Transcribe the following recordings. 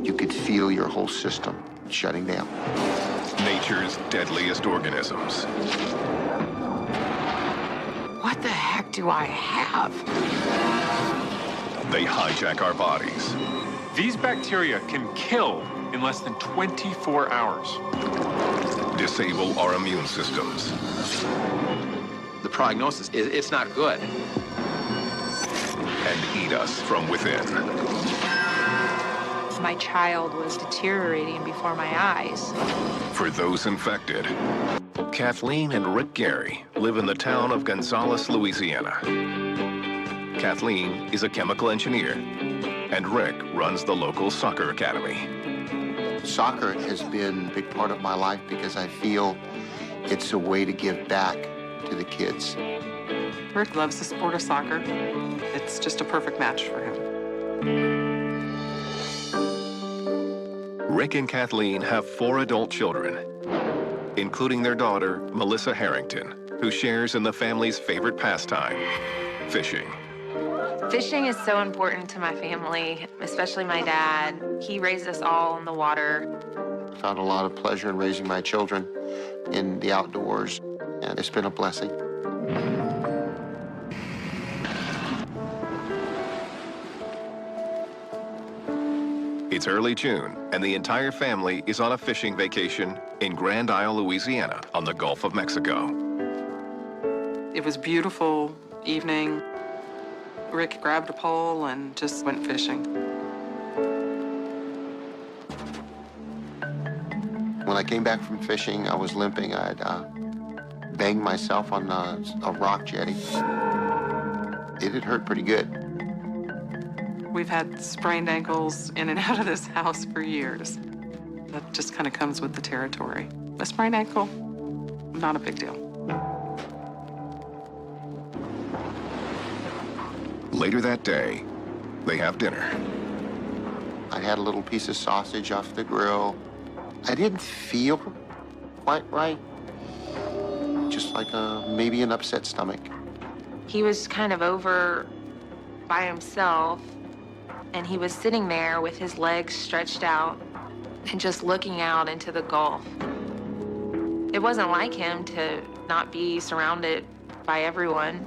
You could feel your whole system shutting down. Nature's deadliest organisms. What the heck do I have? They hijack our bodies. These bacteria can kill in less than 24 hours. Disable our immune systems. The prognosis is it's not good. And eat us from within. My child was deteriorating before my eyes. For those infected, Kathleen and Rick Gary live in the town of Gonzales, Louisiana. Kathleen is a chemical engineer, and Rick runs the local soccer academy. Soccer has been a big part of my life because I feel it's a way to give back to the kids. Rick loves the sport of soccer. It's just a perfect match for him. Rick and Kathleen have 4 adult children, including their daughter, Melissa Harrington, who shares in the family's favorite pastime, fishing. Fishing is so important to my family, especially my dad. He raised us all on the water. I found a lot of pleasure in raising my children in the outdoors, and it's been a blessing. It's early June, and the entire family is on a fishing vacation in Grand Isle, Louisiana, on the Gulf of Mexico. It was a beautiful evening. Rick grabbed a pole and just went fishing. When I came back from fishing, I was limping. I'd banged myself on a rock jetty. It had hurt pretty good. We've had sprained ankles in and out of this house for years. That just kind of comes with the territory. A sprained ankle, not a big deal. Later that day, they have dinner. I had a little piece of sausage off the grill. I didn't feel quite right. Just like maybe an upset stomach. He was kind of over by himself, and he was sitting there with his legs stretched out and just looking out into the Gulf. It wasn't like him to not be surrounded by everyone.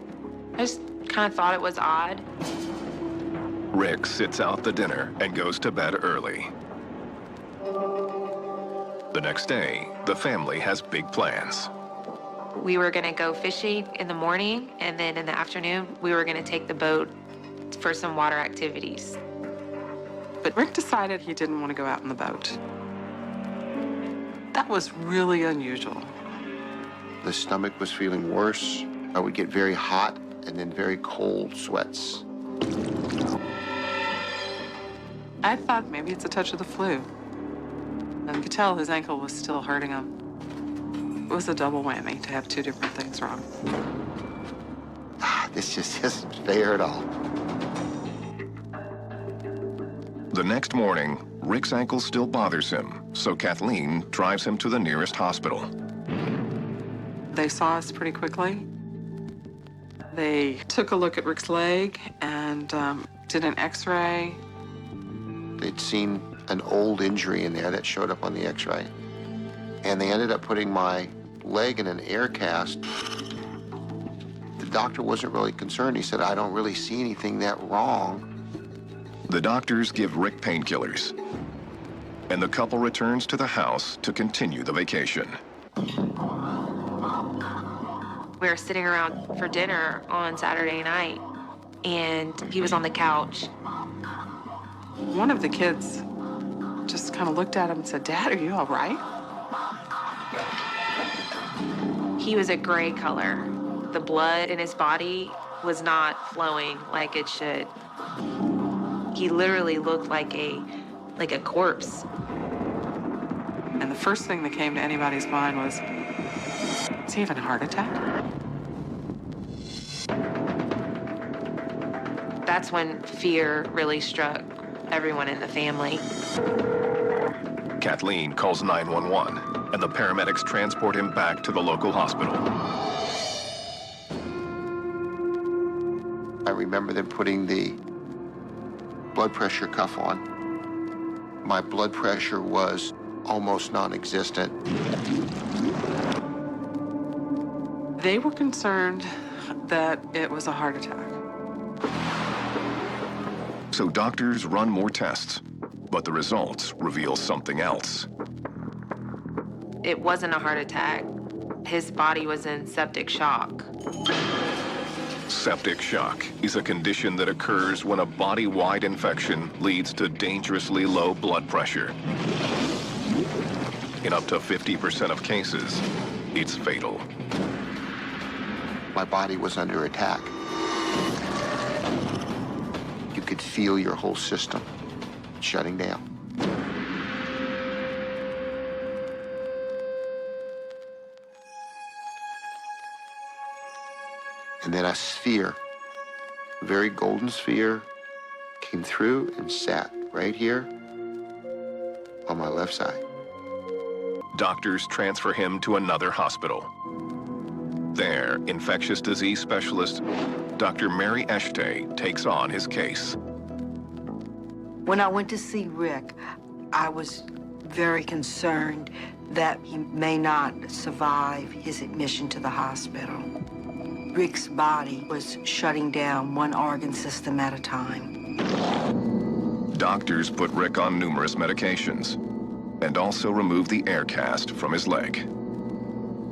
I just kind of thought it was odd. Rick sits out the dinner and goes to bed early. The next day, the family has big plans. We were gonna go fishing in the morning, and then in the afternoon, we were gonna take the boat for some water activities. But Rick decided he didn't want to go out in the boat. That was really unusual. The stomach was feeling worse. I would get very hot and then very cold sweats. I thought maybe it's a touch of the flu. And you could tell his ankle was still hurting him. It was a double whammy to have 2 different things wrong. This just isn't fair at all. The next morning, Rick's ankle still bothers him, so Kathleen drives him to the nearest hospital. They saw us pretty quickly. They took a look at Rick's leg and did an x-ray. They'd seen an old injury in there that showed up on the x-ray. And they ended up putting my leg in an air cast. The doctor wasn't really concerned. He said, I don't really see anything that wrong. The doctors give Rick painkillers, and the couple returns to the house to continue the vacation. We were sitting around for dinner on Saturday night, and he was on the couch. One of the kids just kind of looked at him and said, Dad, are you all right? He was a gray color. The blood in his body was not flowing like it should. He literally looked like a corpse. And the first thing that came to anybody's mind was, is he having a heart attack? That's when fear really struck everyone in the family. Kathleen calls 911, and the paramedics transport him back to the local hospital. I remember them putting the blood pressure cuff on. My blood pressure was almost non-existent. They were concerned that it was a heart attack. So doctors run more tests, but the results reveal something else. It wasn't a heart attack. His body was in septic shock. Septic shock is a condition that occurs when a body-wide infection leads to dangerously low blood pressure. In up to 50% of cases, it's fatal. My body was under attack. You could feel your whole system shutting down. And then a sphere, a very golden sphere, came through and sat right here on my left side. Doctors transfer him to another hospital. There, infectious disease specialist Dr. Mary Eshte takes on his case. When I went to see Rick, I was very concerned that he may not survive his admission to the hospital. Rick's body was shutting down one organ system at a time. Doctors put Rick on numerous medications and also remove the air cast from his leg.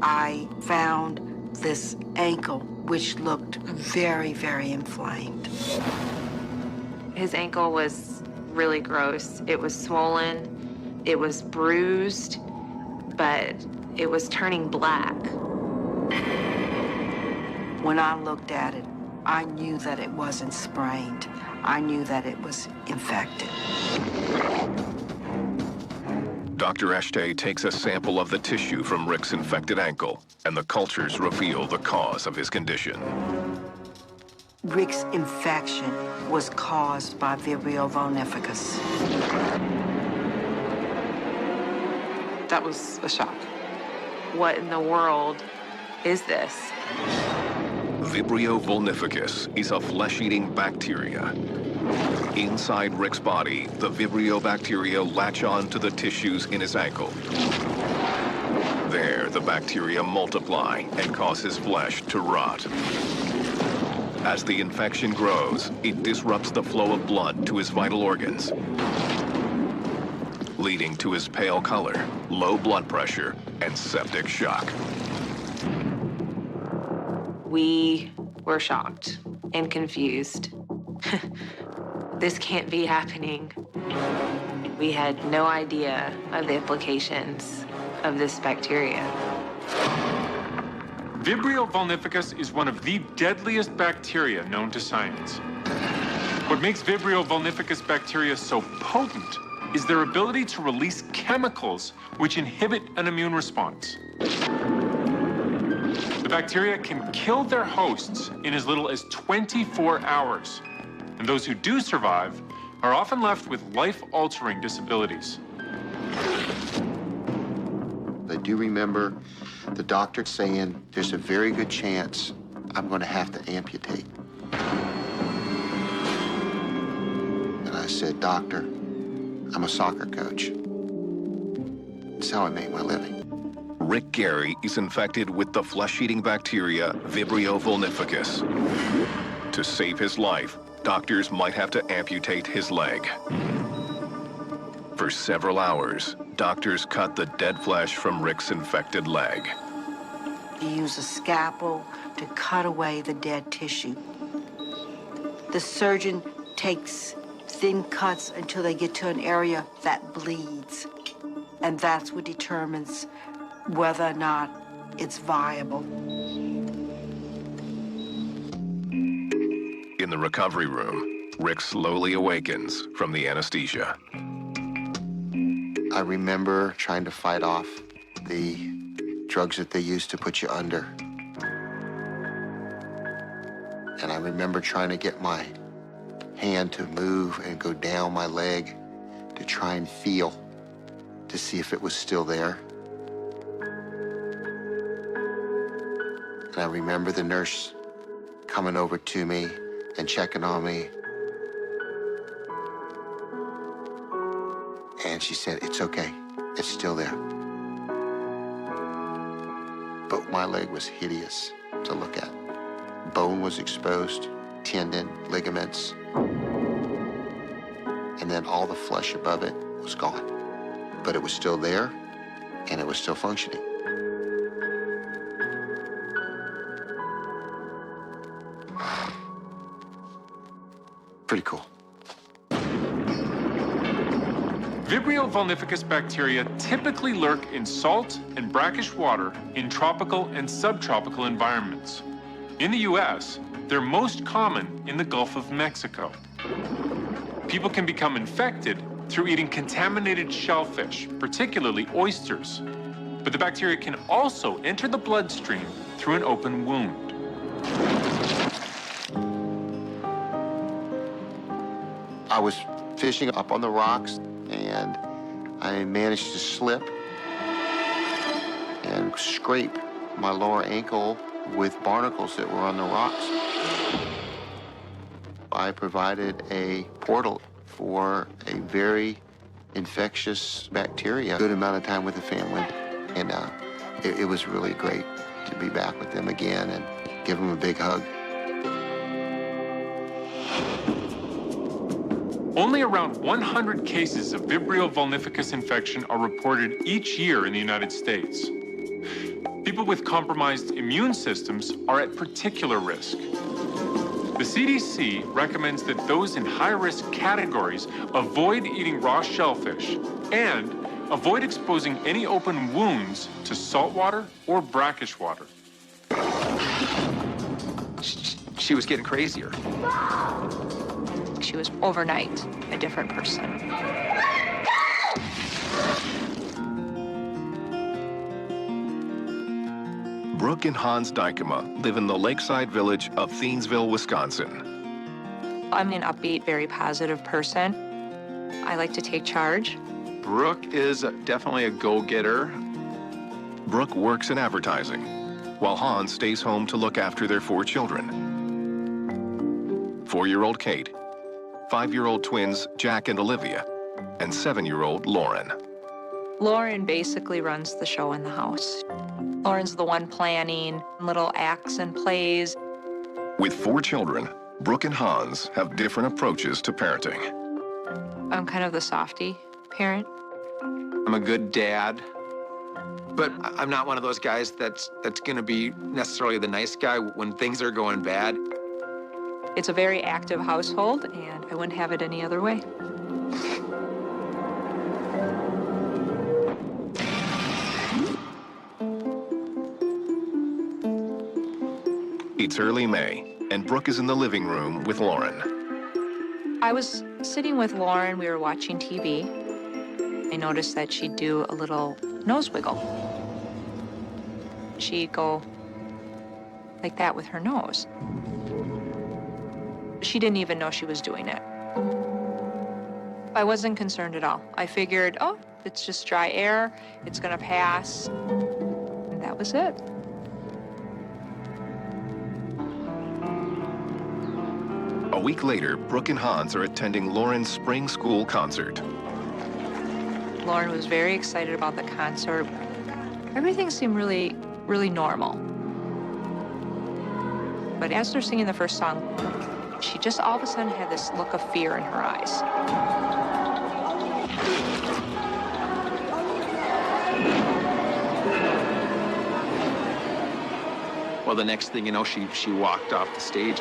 I found this ankle, which looked very, very inflamed. His ankle was really gross. It was swollen, it was bruised, but it was turning black. When I looked at it, I knew that it wasn't sprained. I knew that it was infected. Dr. Eshte takes a sample of the tissue from Rick's infected ankle, and the cultures reveal the cause of his condition. Rick's infection was caused by Vibrio vulnificus. That was a shock. What in the world is this? Vibrio vulnificus is a flesh-eating bacteria. Inside Rick's body, the Vibrio bacteria latch on to the tissues in his ankle. There, the bacteria multiply and cause his flesh to rot. As the infection grows, it disrupts the flow of blood to his vital organs, leading to his pale color, low blood pressure, and septic shock. We were shocked and confused. This can't be happening. We had no idea of the implications of this bacteria. Vibrio vulnificus is one of the deadliest bacteria known to science. What makes Vibrio vulnificus bacteria so potent is their ability to release chemicals which inhibit an immune response. The bacteria can kill their hosts in as little as 24 hours. And those who do survive are often left with life-altering disabilities. I do remember the doctor saying, there's a very good chance I'm going to have to amputate. And I said, Doctor, I'm a soccer coach. It's how I make my living. Rick Gary is infected with the flesh-eating bacteria Vibrio vulnificus. To save his life, doctors might have to amputate his leg. For several hours, doctors cut the dead flesh from Rick's infected leg. You use a scalpel to cut away the dead tissue. The surgeon takes thin cuts until they get to an area that bleeds. And that's what determines whether or not it's viable. In the recovery room, Rick slowly awakens from the anesthesia. I remember trying to fight off the drugs that they used to put you under. And I remember trying to get my hand to move and go down my leg to try and feel, to see if it was still there. And I remember the nurse coming over to me and checking on me. And she said, it's okay, it's still there. But my leg was hideous to look at. Bone was exposed, tendon, ligaments, and then all the flesh above it was gone. But it was still there, and it was still functioning. Pretty cool. Vibrio vulnificus bacteria typically lurk in salt and brackish water in tropical and subtropical environments. In the US, they're most common in the Gulf of Mexico. People can become infected through eating contaminated shellfish, particularly oysters. But the bacteria can also enter the bloodstream through an open wound. I was fishing up on the rocks, and I managed to slip and scrape my lower ankle with barnacles that were on the rocks. I provided a portal for a very infectious bacteria, a good amount of time with the family, and it was really great to be back with them again and give them a big hug. Only around 100 cases of Vibrio vulnificus infection are reported each year in the United States. People with compromised immune systems are at particular risk. The CDC recommends that those in high-risk categories avoid eating raw shellfish and avoid exposing any open wounds to salt water or brackish water. She was getting crazier. She was overnight a different person. Brooke and Hans Dykema live in the lakeside village of Thiensville, Wisconsin. I'm an upbeat, very positive person. I like to take charge. Brooke is definitely a go-getter. Brooke works in advertising, while Hans stays home to look after their 4 children. 4-year-old Kate, 5-year-old twins Jack and Olivia, and 7-year-old Lauren. Lauren basically runs the show in the house. Lauren's the one planning little acts and plays. With 4 children, Brooke and Hans have different approaches to parenting. I'm kind of the softy parent. I'm a good dad, but I'm not one of those guys that's gonna be necessarily the nice guy when things are going bad. It's a very active household, and I wouldn't have it any other way. It's early May, and Brooke is in the living room with Lauren. I was sitting with Lauren. We were watching TV. I noticed that she'd do a little nose wiggle. She'd go like that with her nose. She didn't even know she was doing it. I wasn't concerned at all. I figured, oh, it's just dry air. It's gonna pass. And that was it. A week later, Brooke and Hans are attending Lauren's spring school concert. Lauren was very excited about the concert. Everything seemed really, really normal. But as they're singing the first song, she just all of a sudden had this look of fear in her eyes. Well, the next thing you know, she walked off the stage.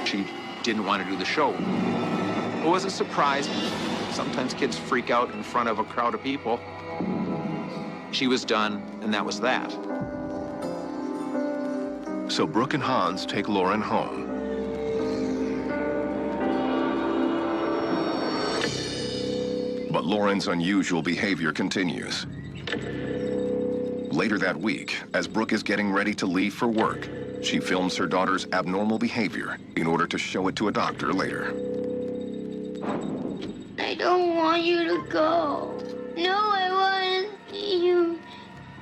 She didn't want to do the show. It was a surprise. Sometimes kids freak out in front of a crowd of people. She was done, and that was that. So Brooke and Hans take Lauren home. But Lauren's unusual behavior continues. Later that week, as Brooke is getting ready to leave for work, she films her daughter's abnormal behavior in order to show it to a doctor later. I don't want you to go. No, I want to see you.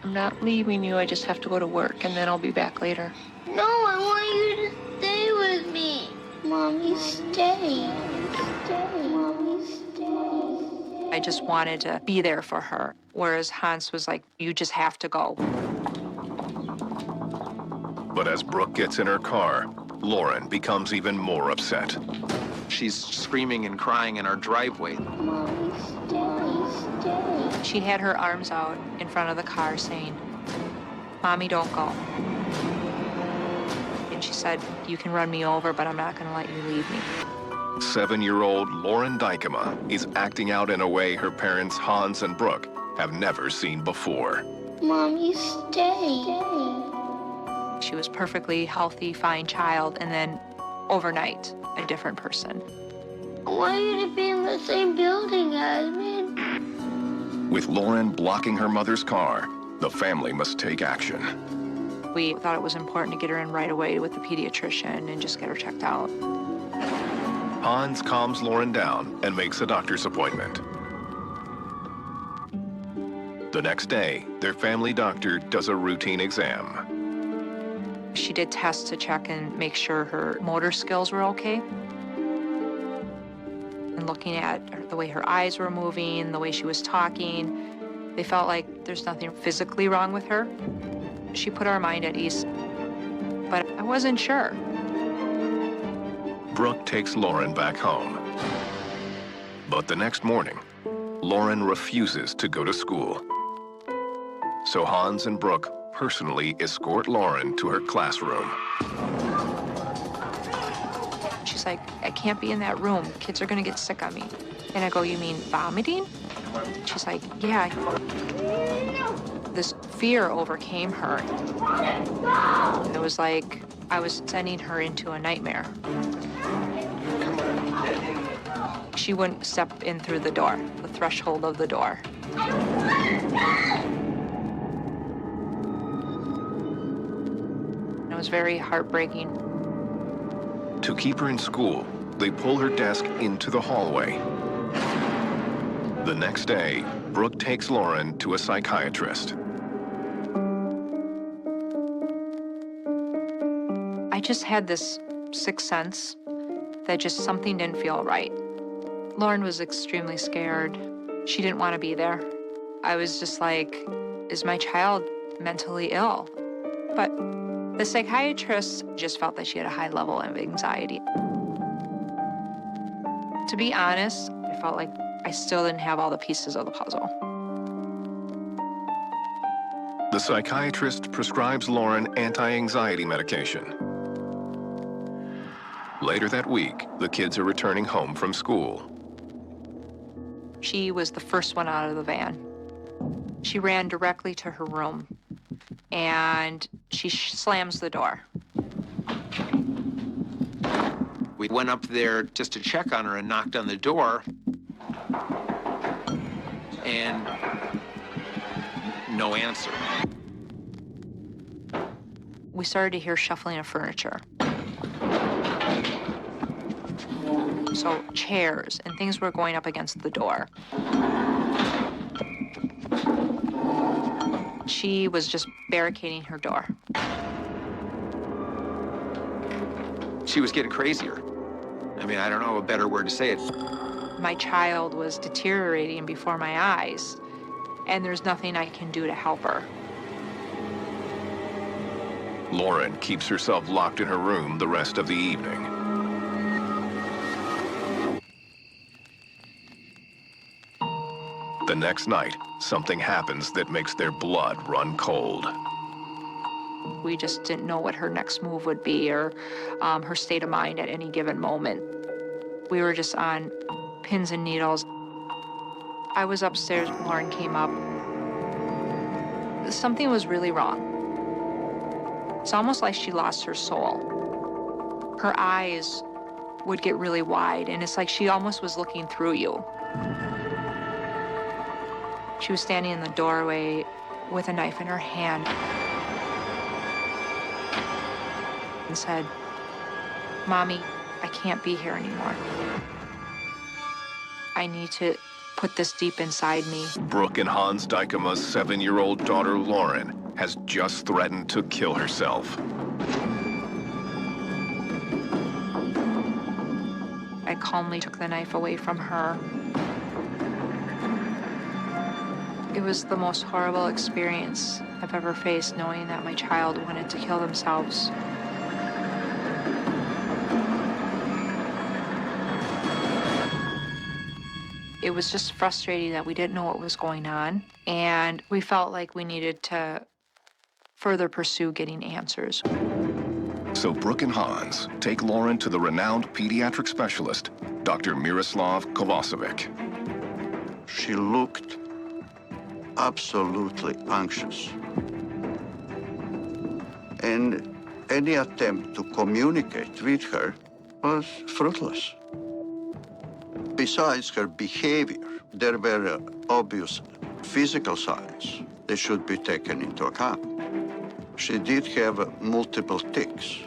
I'm not leaving you. I just have to go to work, and then I'll be back later. No, I want you to stay with me. Mommy, stay. stay. Mommy, stay. I just wanted to be there for her, whereas Hans was like, you just have to go. But as Brooke gets in her car, Lauren becomes even more upset. She's screaming and crying in our driveway. Mommy, stay, stay. She had her arms out in front of the car saying, Mommy, don't go. And she said, you can run me over, but I'm not going to let you leave me. 7-year-old Lauren Dykema is acting out in a way her parents Hans and Brooke have never seen before. Mommy, stay. She was perfectly healthy, fine child, and then overnight, a different person. I want you to be in the same building as me. With Lauren blocking her mother's car, the family must take action. We thought it was important to get her in right away with the pediatrician and just get her checked out. Hans calms Lauren down and makes a doctor's appointment. The next day, their family doctor does a routine exam. She did tests to check and make sure her motor skills were okay. And looking at the way her eyes were moving, the way she was talking, they felt like there's nothing physically wrong with her. She put our mind at ease, but I wasn't sure. Brooke takes Lauren back home. But the next morning, Lauren refuses to go to school. So Hans and Brooke personally escort Lauren to her classroom. She's like, I can't be in that room. Kids are gonna get sick on me. And I go, you mean vomiting? She's like, yeah. This fear overcame her. It was like I was sending her into a nightmare. She wouldn't step in through the door, the threshold of the door. It was very heartbreaking. To keep her in school, they pull her desk into the hallway. The next day, Brooke takes Lauren to a psychiatrist. I just had this sixth sense that just something didn't feel right. Lauren was extremely scared. She didn't want to be there. I was just like, is my child mentally ill? But the psychiatrist just felt that she had a high level of anxiety. To be honest, I felt like I still didn't have all the pieces of the puzzle. The psychiatrist prescribes Lauren anti-anxiety medication. Later that week, the kids are returning home from school. She was the first one out of the van. She ran directly to her room, and she slams the door. We went up there just to check on her and knocked on the door. And no answer. We started to hear shuffling of furniture. So chairs and things were going up against the door. She was just barricading her door. She was getting crazier. I mean, I don't know a better word to say it. My child was deteriorating before my eyes, and there's nothing I can do to help her. Lauren keeps herself locked in her room the rest of the evening. The next night, something happens that makes their blood run cold. We just didn't know what her next move would be or her state of mind at any given moment. We were just on pins and needles. I was upstairs, Lauren came up. Something was really wrong. It's almost like she lost her soul. Her eyes would get really wide, and it's like she almost was looking through you. She was standing in the doorway with a knife in her hand and said, "Mommy, I can't be here anymore. I need to put this deep inside me." Brooke and Hans Dykema's 7-year-old daughter, Lauren, has just threatened to kill herself. I I calmly took the knife away from her. It was the most horrible experience I've ever faced, knowing that my child wanted to kill themselves. It was just frustrating that we didn't know what was going on, and we felt like we needed to further pursue getting answers. So Brooke and Hans take Lauren to the renowned pediatric specialist, Dr. Miroslav Kovacevic. She looked absolutely anxious. And any attempt to communicate with her was fruitless. Besides her behavior, there were obvious physical signs that should be taken into account. She did have multiple tics.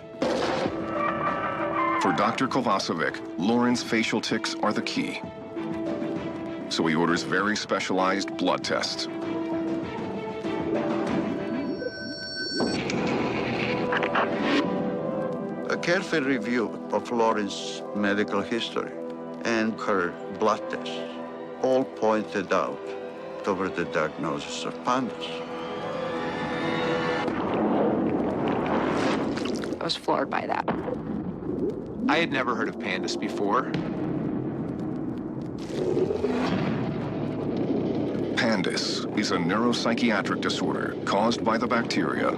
For Dr. Kovacevic, Lauren's facial tics are the key. So he orders very specialized blood tests. A careful review of Lauren's medical history and her blood tests all pointed out toward the diagnosis of pandas. I was floored by that. I had never heard of pandas before. Pandas is a neuropsychiatric disorder caused by the bacteria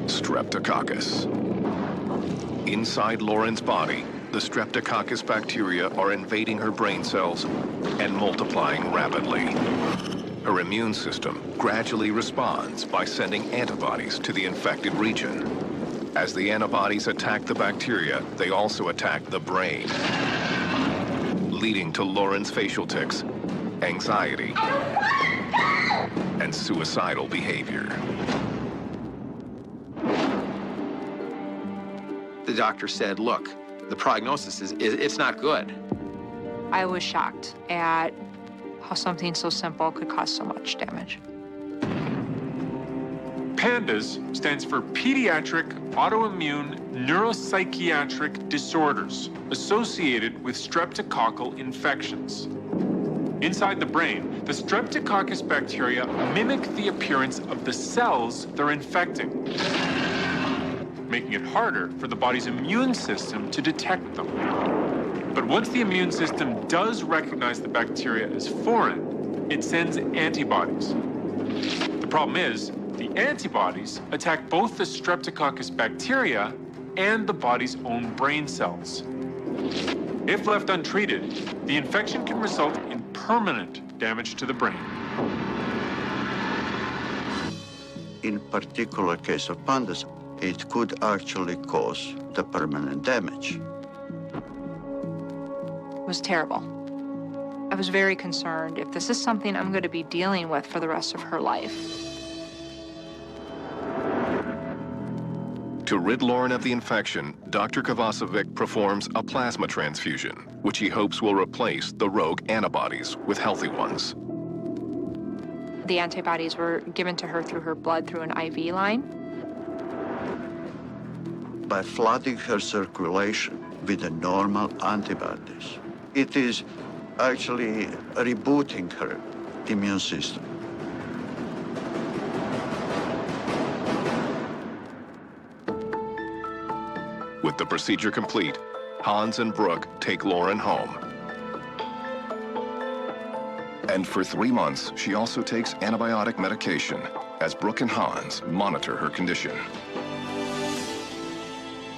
Streptococcus. Inside Lauren's body, the Streptococcus bacteria are invading her brain cells and multiplying rapidly. Her immune system gradually responds by sending antibodies to the infected region. As the antibodies attack the bacteria, they also attack the brain, leading to Lauren's facial tics, anxiety, and suicidal behavior. The doctor said, look, the prognosis is it's not good. I was shocked at how something so simple could cause so much damage. PANDAS stands for Pediatric Autoimmune Neuropsychiatric Disorders associated with streptococcal infections. Inside the brain, the Streptococcus bacteria mimic the appearance of the cells they're infecting, making it harder for the body's immune system to detect them. But once the immune system does recognize the bacteria as foreign, it sends antibodies. The problem is, the antibodies attack both the Streptococcus bacteria and the body's own brain cells. If left untreated, the infection can result in permanent damage to the brain. In particular case of pandas, it could actually cause the permanent damage. It was terrible. I was very concerned if this is something I'm going to be dealing with for the rest of her life. To rid Lauren of the infection, Dr. Kovacevic performs a plasma transfusion, which he hopes will replace the rogue antibodies with healthy ones. The antibodies were given to her through her blood through an IV line. By flooding her circulation with the normal antibodies, it is actually rebooting her immune system. With the procedure complete, Hans and Brooke take Lauren home. And for 3 months, she also takes antibiotic medication as Brooke and Hans monitor her condition.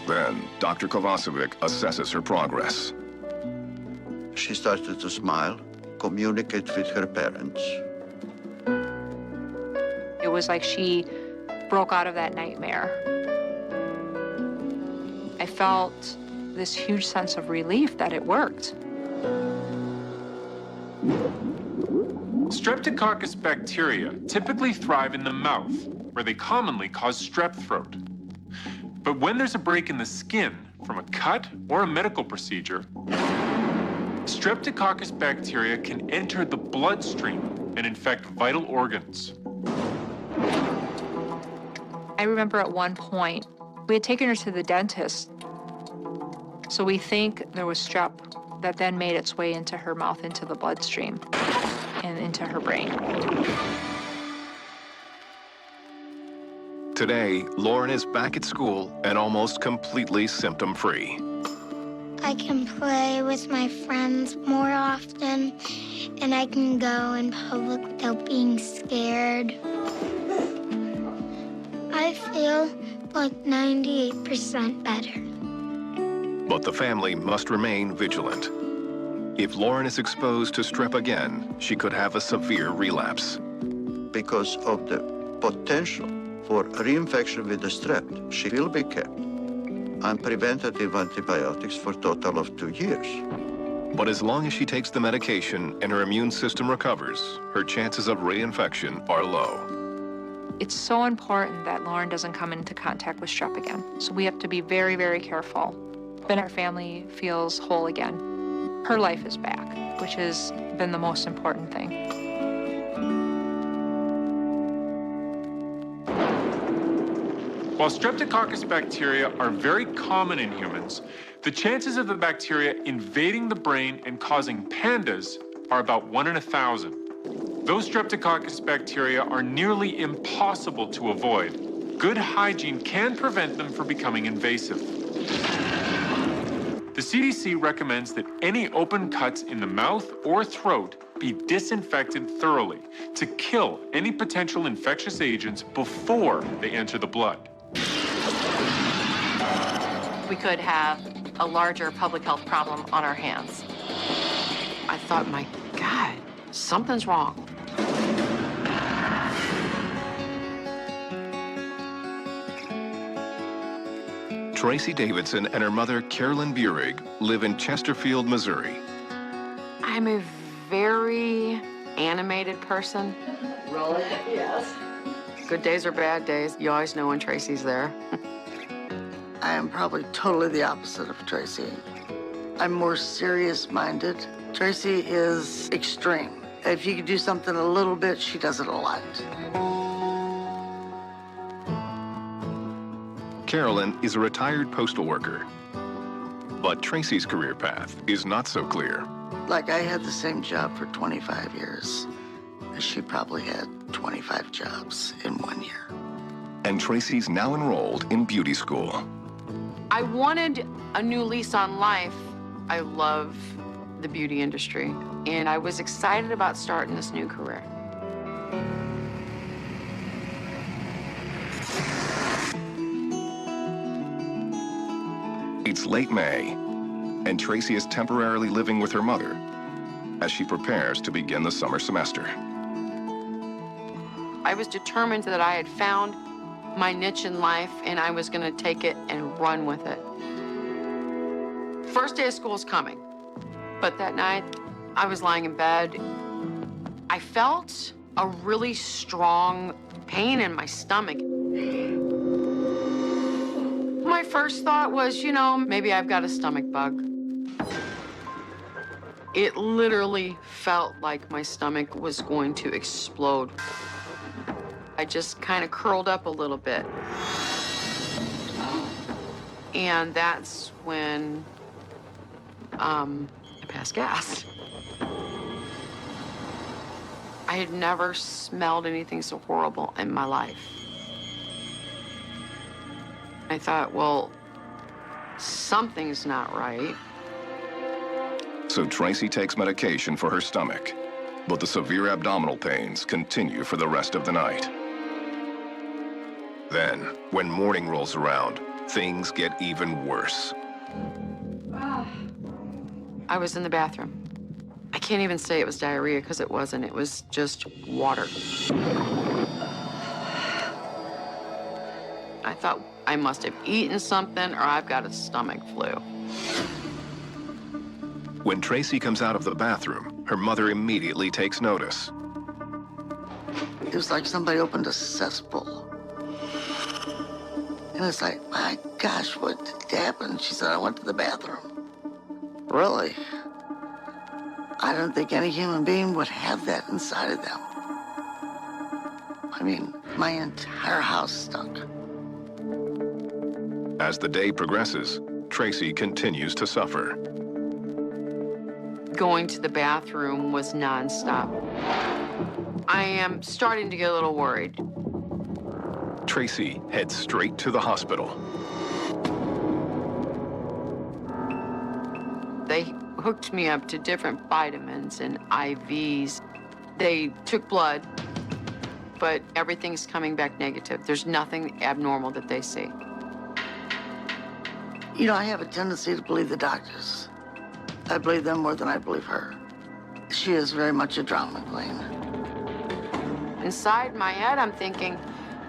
Then, Dr. Kovacevic assesses her progress. She started to smile, communicate with her parents. It was like she broke out of that nightmare. I felt this huge sense of relief that it worked. Streptococcus bacteria typically thrive in the mouth, where they commonly cause strep throat. But when there's a break in the skin from a cut or a medical procedure, Streptococcus bacteria can enter the bloodstream and infect vital organs. I remember at one point, we had taken her to the dentist. So we think there was strep that then made its way into her mouth, into the bloodstream, and into her brain. Today, Lauren is back at school and almost completely symptom-free. I can play with my friends more often, and I can go in public without being scared. I feel like 98% better. But the family must remain vigilant. If Lauren is exposed to strep again, she could have a severe relapse. Because of the potential for reinfection with the strep, she will be kept on preventative antibiotics for a total of 2 years. But as long as she takes the medication and her immune system recovers, her chances of reinfection are low. It's so important that Lauren doesn't come into contact with strep again. So we have to be very, very careful. Then our family feels whole again. Her life is back, which has been the most important thing. While streptococcus bacteria are very common in humans, the chances of the bacteria invading the brain and causing pandas are about 1 in 1,000. Those streptococcus bacteria are nearly impossible to avoid. Good hygiene can prevent them from becoming invasive. The CDC recommends that any open cuts in the mouth or throat be disinfected thoroughly to kill any potential infectious agents before they enter the blood. We could have a larger public health problem on our hands. I thought, my God, something's wrong. Tracy Davidson and her mother, Carolyn Burig, live in Chesterfield, Missouri. I'm a very animated person. Really? Yes. Good days or bad days, you always know when Tracy's there. I am probably totally the opposite of Tracy. I'm more serious-minded. Tracy is extreme. If you could do something a little bit, she does it a lot. Carolyn is a retired postal worker. But Tracy's career path is not so clear. Like, I had the same job for 25 years. She probably had 25 jobs in 1 year. And Tracy's now enrolled in beauty school. I wanted a new lease on life. I love the beauty industry, and I was excited about starting this new career. It's late May, and Tracy is temporarily living with her mother as she prepares to begin the summer semester. I was determined that I had found my niche in life, and I was gonna take it and run with it. First day of school is coming, but that night, I was lying in bed. I felt a really strong pain in my stomach. My first thought was, you know, maybe I've got a stomach bug. It literally felt like my stomach was going to explode. I just kind of curled up a little bit. And that's when I passed gas. I had never smelled anything so horrible in my life. I thought, well, something's not right. So Tracy takes medication for her stomach, but the severe abdominal pains continue for the rest of the night. Then, when morning rolls around, things get even worse. I was in the bathroom. I can't even say it was diarrhea because it wasn't. It was just water. I thought I must have eaten something or I've got a stomach flu. When Tracy comes out of the bathroom, her mother immediately takes notice. It was like somebody opened a cesspool. And it's like, my gosh, what happened? She said, I went to the bathroom. Really? I don't think any human being would have that inside of them. I mean, my entire house stunk. As the day progresses, Tracy continues to suffer. Going to the bathroom was nonstop. I am starting to get a little worried. Tracy heads straight to the hospital. They hooked me up to different vitamins and IVs. They took blood, but everything's coming back negative. There's nothing abnormal that they see. You know, I have a tendency to believe the doctors. I believe them more than I believe her. She is very much a drama queen. Inside my head, I'm thinking,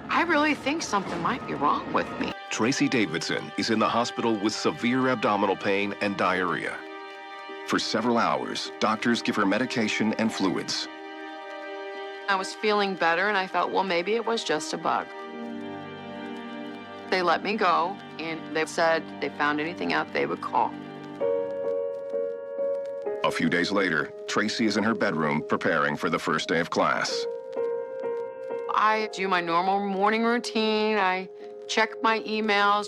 I really think something might be wrong with me. Tracy Davidson is in the hospital with severe abdominal pain and diarrhea. For several hours, doctors give her medication and fluids. I was feeling better, and I thought, well, maybe it was just a bug. They let me go, and they said they found anything out, they would call. A few days later, Tracy is in her bedroom preparing for the first day of class. I do my normal morning routine. I check my emails.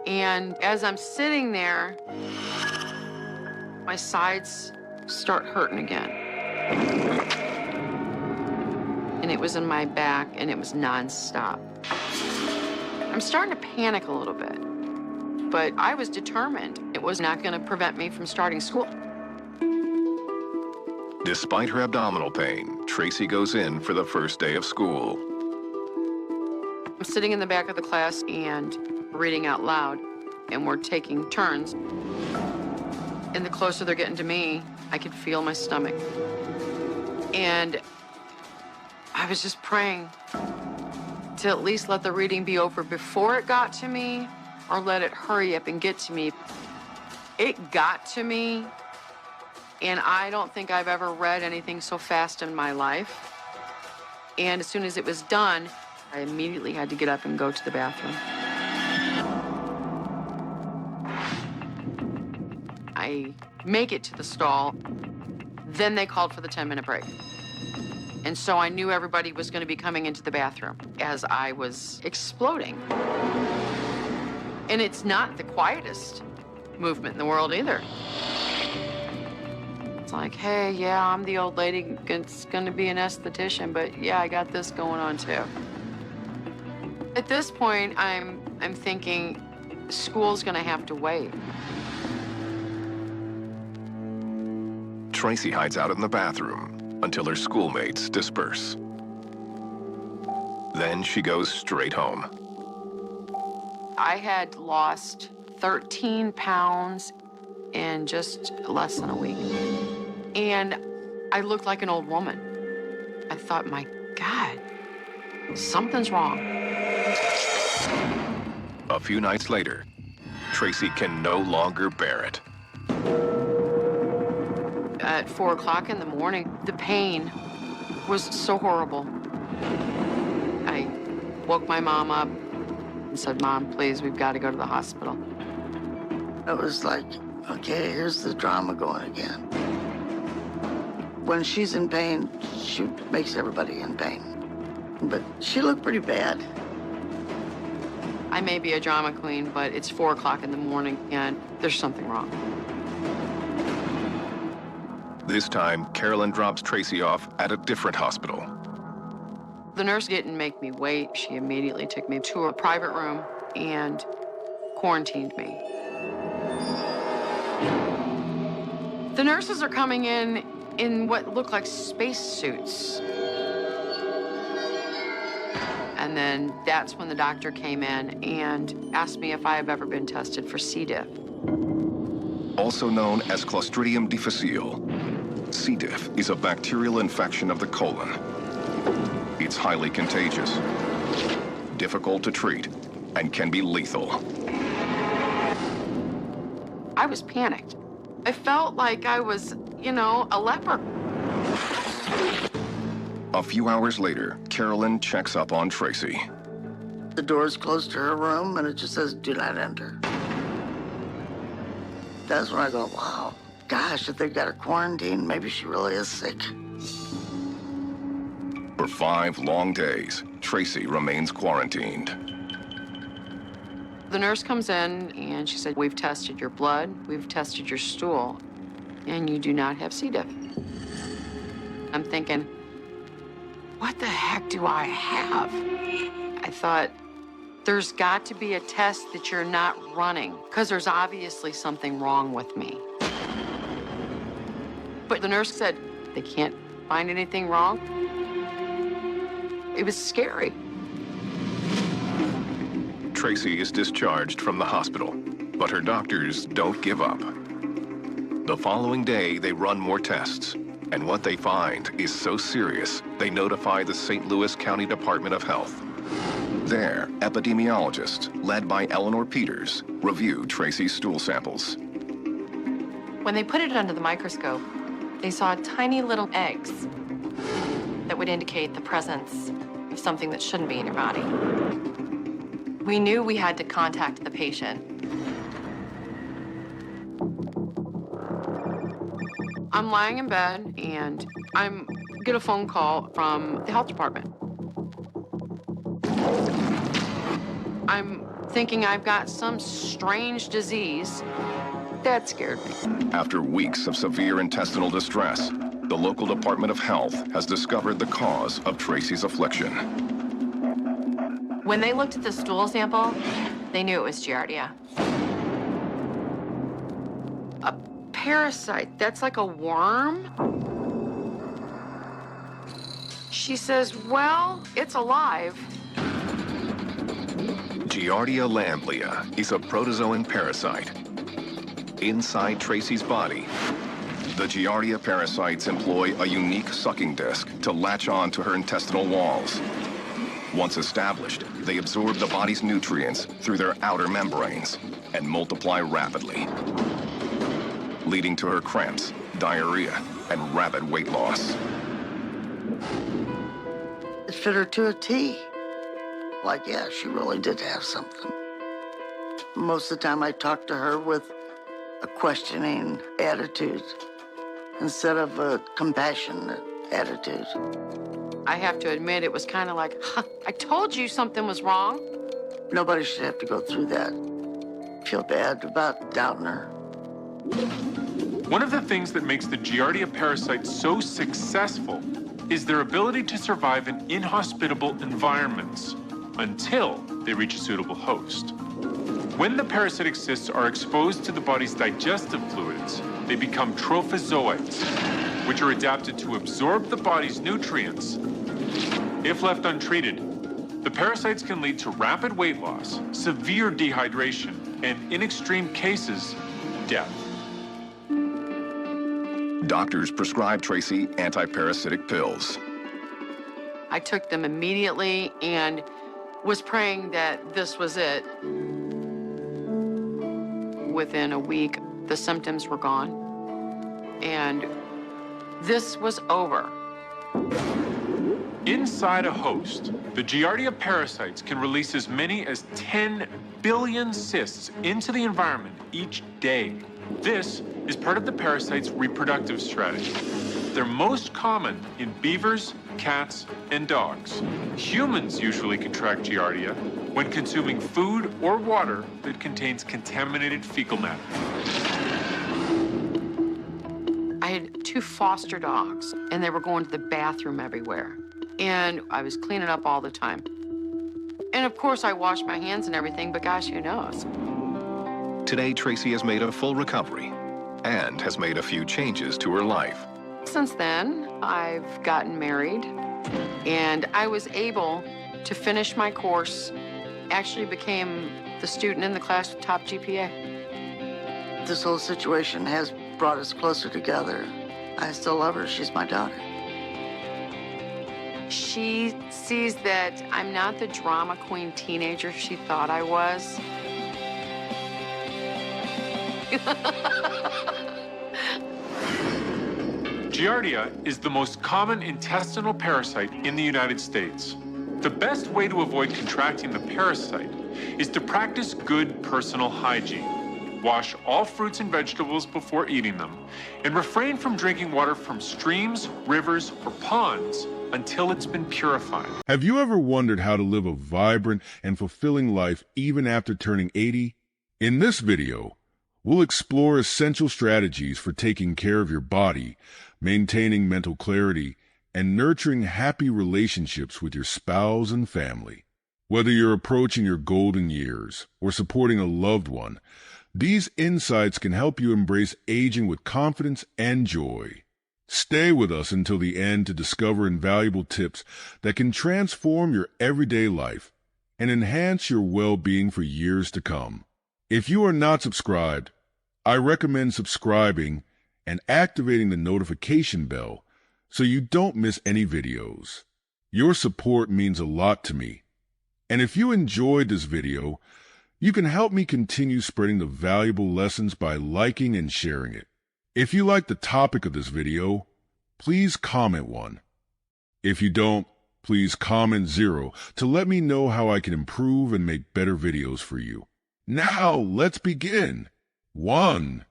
And as I'm sitting there, my sides start hurting again. And it was in my back, and it was nonstop. I'm starting to panic a little bit, but I was determined. It was not going to prevent me from starting school. Despite her abdominal pain, Tracy goes in for the first day of school. I'm sitting in the back of the class and reading out loud, and we're taking turns. And the closer they're getting to me, I could feel my stomach. And I was just praying to at least let the reading be over before it got to me, or let it hurry up and get to me. It got to me, and I don't think I've ever read anything so fast in my life. And as soon as it was done, I immediately had to get up and go to the bathroom. I make it to the stall. Then they called for the 10-minute break. And so I knew everybody was going to be coming into the bathroom as I was exploding. And it's not the quietest movement in the world either. It's like, hey, yeah, I'm the old lady that's going to be an esthetician, but yeah, I got this going on too. At this point, I'm thinking school's going to have to wait. Tracy hides out in the bathroom until her schoolmates disperse. Then she goes straight home. I had lost 13 pounds in just less than a week. And I looked like an old woman. I thought, my God, something's wrong. A few nights later, Tracy can no longer bear it. At 4 o'clock in the morning, the pain was so horrible. I woke my mom up and said, Mom, please, we've got to go to the hospital. It was like, okay, here's the drama going again. When she's in pain, she makes everybody in pain. But she looked pretty bad. I may be a drama queen, but it's 4 o'clock in the morning, and there's something wrong. This time, Carolyn drops Tracy off at a different hospital. The nurse didn't make me wait. She immediately took me to a private room and quarantined me. The nurses are coming in what looked like spacesuits. And then that's when the doctor came in and asked me if I have ever been tested for C. diff. Also known as Clostridium difficile, C. diff is a bacterial infection of the colon. It's highly contagious, difficult to treat, and can be lethal. I was panicked. I felt like I was, a leper. A few hours later, Carolyn checks up on Tracy. The door's close to her room, and it just says, do not enter. That's when I go, wow, gosh, if they've got her quarantined, maybe she really is sick. For 5 long days, Tracy remains quarantined. The nurse comes in, and she said, we've tested your blood, we've tested your stool, and you do not have C. diff. I'm thinking, what the heck do I have? I thought, there's got to be a test that you're not running, because there's obviously something wrong with me. But the nurse said, they can't find anything wrong. It was scary. Tracy is discharged from the hospital, but her doctors don't give up. The following day, they run more tests, and what they find is so serious, they notify the St. Louis County Department of Health. There, epidemiologists, led by Eleanor Peters, review Tracy's stool samples. When they put it under the microscope, they saw tiny little eggs that would indicate the presence of something that shouldn't be in your body. We knew we had to contact the patient. I'm lying in bed and I get a phone call from the health department. I'm thinking I've got some strange disease. That scared me. After weeks of severe intestinal distress, the local Department of Health has discovered the cause of Tracy's affliction. When they looked at the stool sample, they knew it was Giardia. A parasite, that's like a worm? She says, well, it's alive. Giardia lamblia is a protozoan parasite. Inside Tracy's body, the Giardia parasites employ a unique sucking disc to latch on to her intestinal walls. Once established, they absorb the body's nutrients through their outer membranes and multiply rapidly, leading to her cramps, diarrhea, and rapid weight loss. It fit her to a T. Like, yeah, she really did have something. Most of the time I talked to her with a questioning attitude instead of a compassionate attitude. I have to admit, it was kind of like, huh, I told you something was wrong. Nobody should have to go through that. Feel bad about doubting her. One of the things that makes the Giardia parasite so successful is their ability to survive in inhospitable environments until they reach a suitable host. When the parasitic cysts are exposed to the body's digestive fluids, they become trophozoites, which are adapted to absorb the body's nutrients. If left untreated, the parasites can lead to rapid weight loss, severe dehydration, and in extreme cases, death. Doctors prescribed Tracy anti-parasitic pills. I took them immediately and was praying that this was it. Within a week, the symptoms were gone, and this was over. Inside a host, the Giardia parasites can release as many as 10 billion cysts into the environment each day. This is part of the parasite's reproductive strategy. They're most common in beavers, cats, and dogs. Humans usually contract Giardia when consuming food or water that contains contaminated fecal matter. I had 2 foster dogs, and they were going to the bathroom everywhere. And I was cleaning up all the time. And of course, I washed my hands and everything, but gosh, who knows? Today, Tracy has made a full recovery and has made a few changes to her life. Since then, I've gotten married, and I was able to finish my course, actually became the student in the class with top GPA. This whole situation has brought us closer together. I still love her. She's my daughter. She sees that I'm not the drama queen teenager she thought I was. Giardia is the most common intestinal parasite in the United States. The best way to avoid contracting the parasite is to practice good personal hygiene. Wash all fruits and vegetables before eating them, and refrain from drinking water from streams, rivers, or ponds until it's been purified. Have you ever wondered how to live a vibrant and fulfilling life even after turning 80? In this video, We'll explore essential strategies for taking care of your body, maintaining mental clarity, and nurturing happy relationships with your spouse and family. Whether you're approaching your golden years or supporting a loved one, these insights can help you embrace aging with confidence and joy. Stay with us until the end to discover invaluable tips that can transform your everyday life and enhance your well-being for years to come. If you are not subscribed, I recommend subscribing and activating the notification bell so you don't miss any videos. Your support means a lot to me. And if you enjoyed this video, you can help me continue spreading the valuable lessons by liking and sharing it. If you like the topic of this video, please comment 1. If you don't, please comment 0 to let me know how I can improve and make better videos for you. Now, let's begin. 1.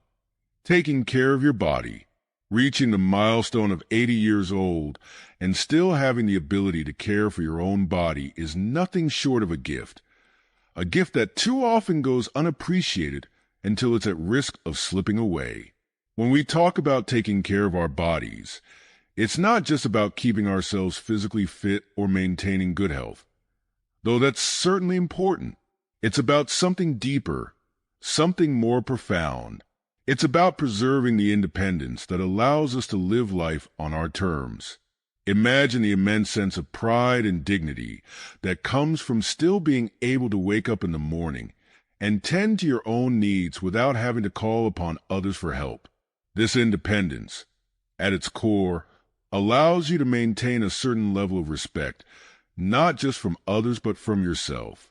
Taking care of your body. Reaching the milestone of 80 years old and still having the ability to care for your own body is nothing short of a gift that too often goes unappreciated until it's at risk of slipping away. When we talk about taking care of our bodies, it's not just about keeping ourselves physically fit or maintaining good health, though that's certainly important. It's about something deeper, something more profound. It's about preserving the independence that allows us to live life on our terms. Imagine the immense sense of pride and dignity that comes from still being able to wake up in the morning and tend to your own needs without having to call upon others for help. This independence, at its core, allows you to maintain a certain level of respect, not just from others but from yourself.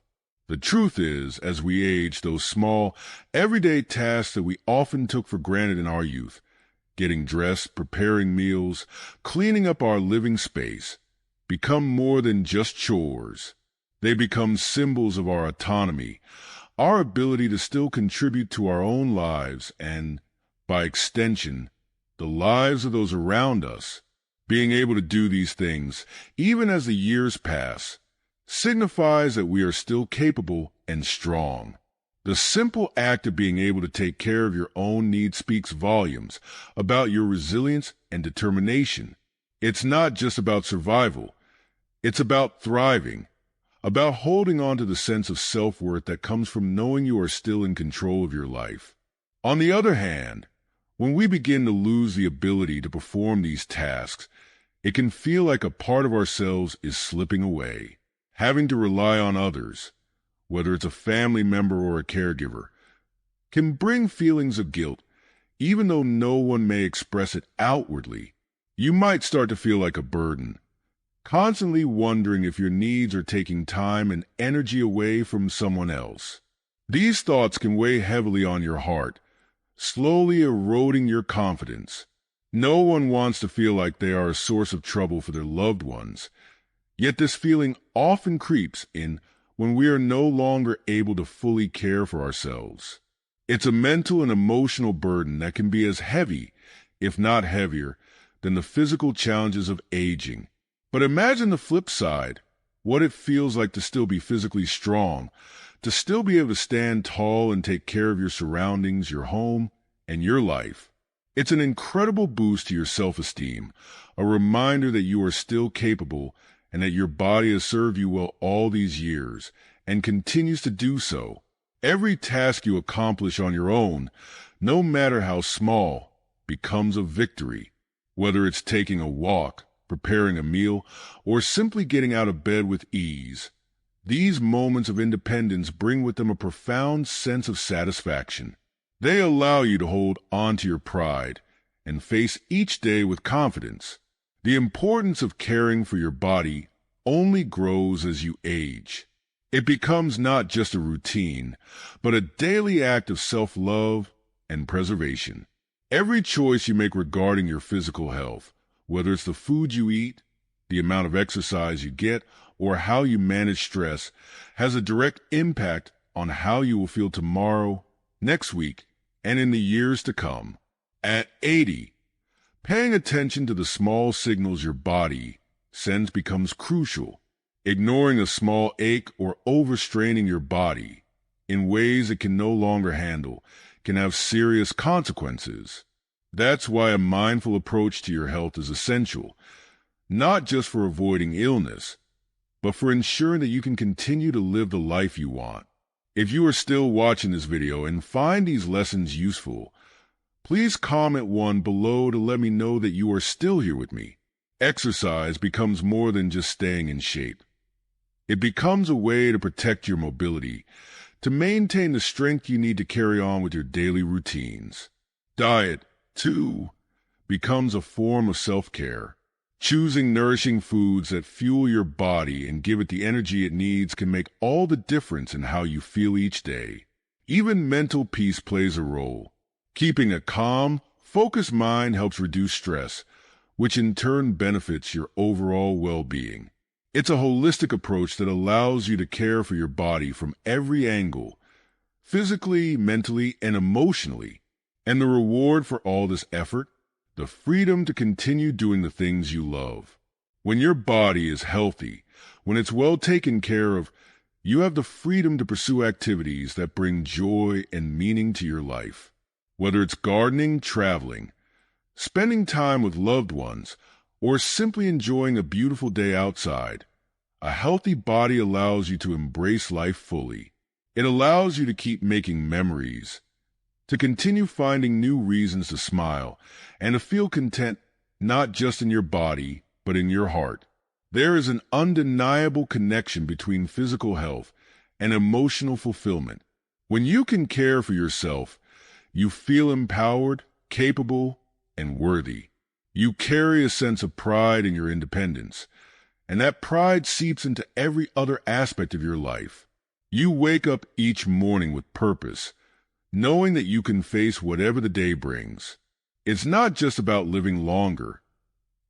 The truth is, as we age, those small, everyday tasks that we often took for granted in our youth, getting dressed, preparing meals, cleaning up our living space, become more than just chores. They become symbols of our autonomy, our ability to still contribute to our own lives and, by extension, the lives of those around us. Being able to do these things, even as the years pass, signifies that we are still capable and strong. The simple act of being able to take care of your own needs speaks volumes about your resilience and determination. It's not just about survival. It's about thriving, about holding on to the sense of self-worth that comes from knowing you are still in control of your life. On the other hand, when we begin to lose the ability to perform these tasks, it can feel like a part of ourselves is slipping away. Having to rely on others, whether it's a family member or a caregiver, can bring feelings of guilt, even though no one may express it outwardly. You might start to feel like a burden, constantly wondering if your needs are taking time and energy away from someone else. These thoughts can weigh heavily on your heart, slowly eroding your confidence. No one wants to feel like they are a source of trouble for their loved ones. Yet this feeling often creeps in when we are no longer able to fully care for ourselves. It's a mental and emotional burden that can be as heavy, if not heavier, than the physical challenges of aging. But imagine the flip side, what it feels like to still be physically strong, to still be able to stand tall and take care of your surroundings, your home, and your life. It's an incredible boost to your self-esteem, a reminder that you are still capable and that your body has served you well all these years and continues to do so. Every task you accomplish on your own, no matter how small, becomes a victory. Whether it's taking a walk, preparing a meal, or simply getting out of bed with ease, these moments of independence bring with them a profound sense of satisfaction. They allow you to hold on to your pride and face each day with confidence. The importance of caring for your body only grows as you age. It becomes not just a routine, but a daily act of self-love and preservation. Every choice you make regarding your physical health, whether it's the food you eat, the amount of exercise you get, or how you manage stress, has a direct impact on how you will feel tomorrow, next week, and in the years to come. At 80, paying attention to the small signals your body sends becomes crucial. Ignoring a small ache or overstraining your body in ways it can no longer handle can have serious consequences. That's why a mindful approach to your health is essential, not just for avoiding illness, but for ensuring that you can continue to live the life you want. If you are still watching this video and find these lessons useful, please comment 1 below to let me know that you are still here with me. Exercise becomes more than just staying in shape. It becomes a way to protect your mobility, to maintain the strength you need to carry on with your daily routines. Diet, too, becomes a form of self-care. Choosing nourishing foods that fuel your body and give it the energy it needs can make all the difference in how you feel each day. Even mental peace plays a role. Keeping a calm, focused mind helps reduce stress, which in turn benefits your overall well-being. It's a holistic approach that allows you to care for your body from every angle, physically, mentally, and emotionally. And the reward for all this effort? The freedom to continue doing the things you love. When your body is healthy, when it's well taken care of, you have the freedom to pursue activities that bring joy and meaning to your life. Whether it's gardening, traveling, spending time with loved ones, or simply enjoying a beautiful day outside, a healthy body allows you to embrace life fully. It allows you to keep making memories, to continue finding new reasons to smile, and to feel content not just in your body, but in your heart. There is an undeniable connection between physical health and emotional fulfillment. When you can care for yourself, you feel empowered, capable, and worthy. You carry a sense of pride in your independence, and that pride seeps into every other aspect of your life. You wake up each morning with purpose, knowing that you can face whatever the day brings. It's not just about living longer.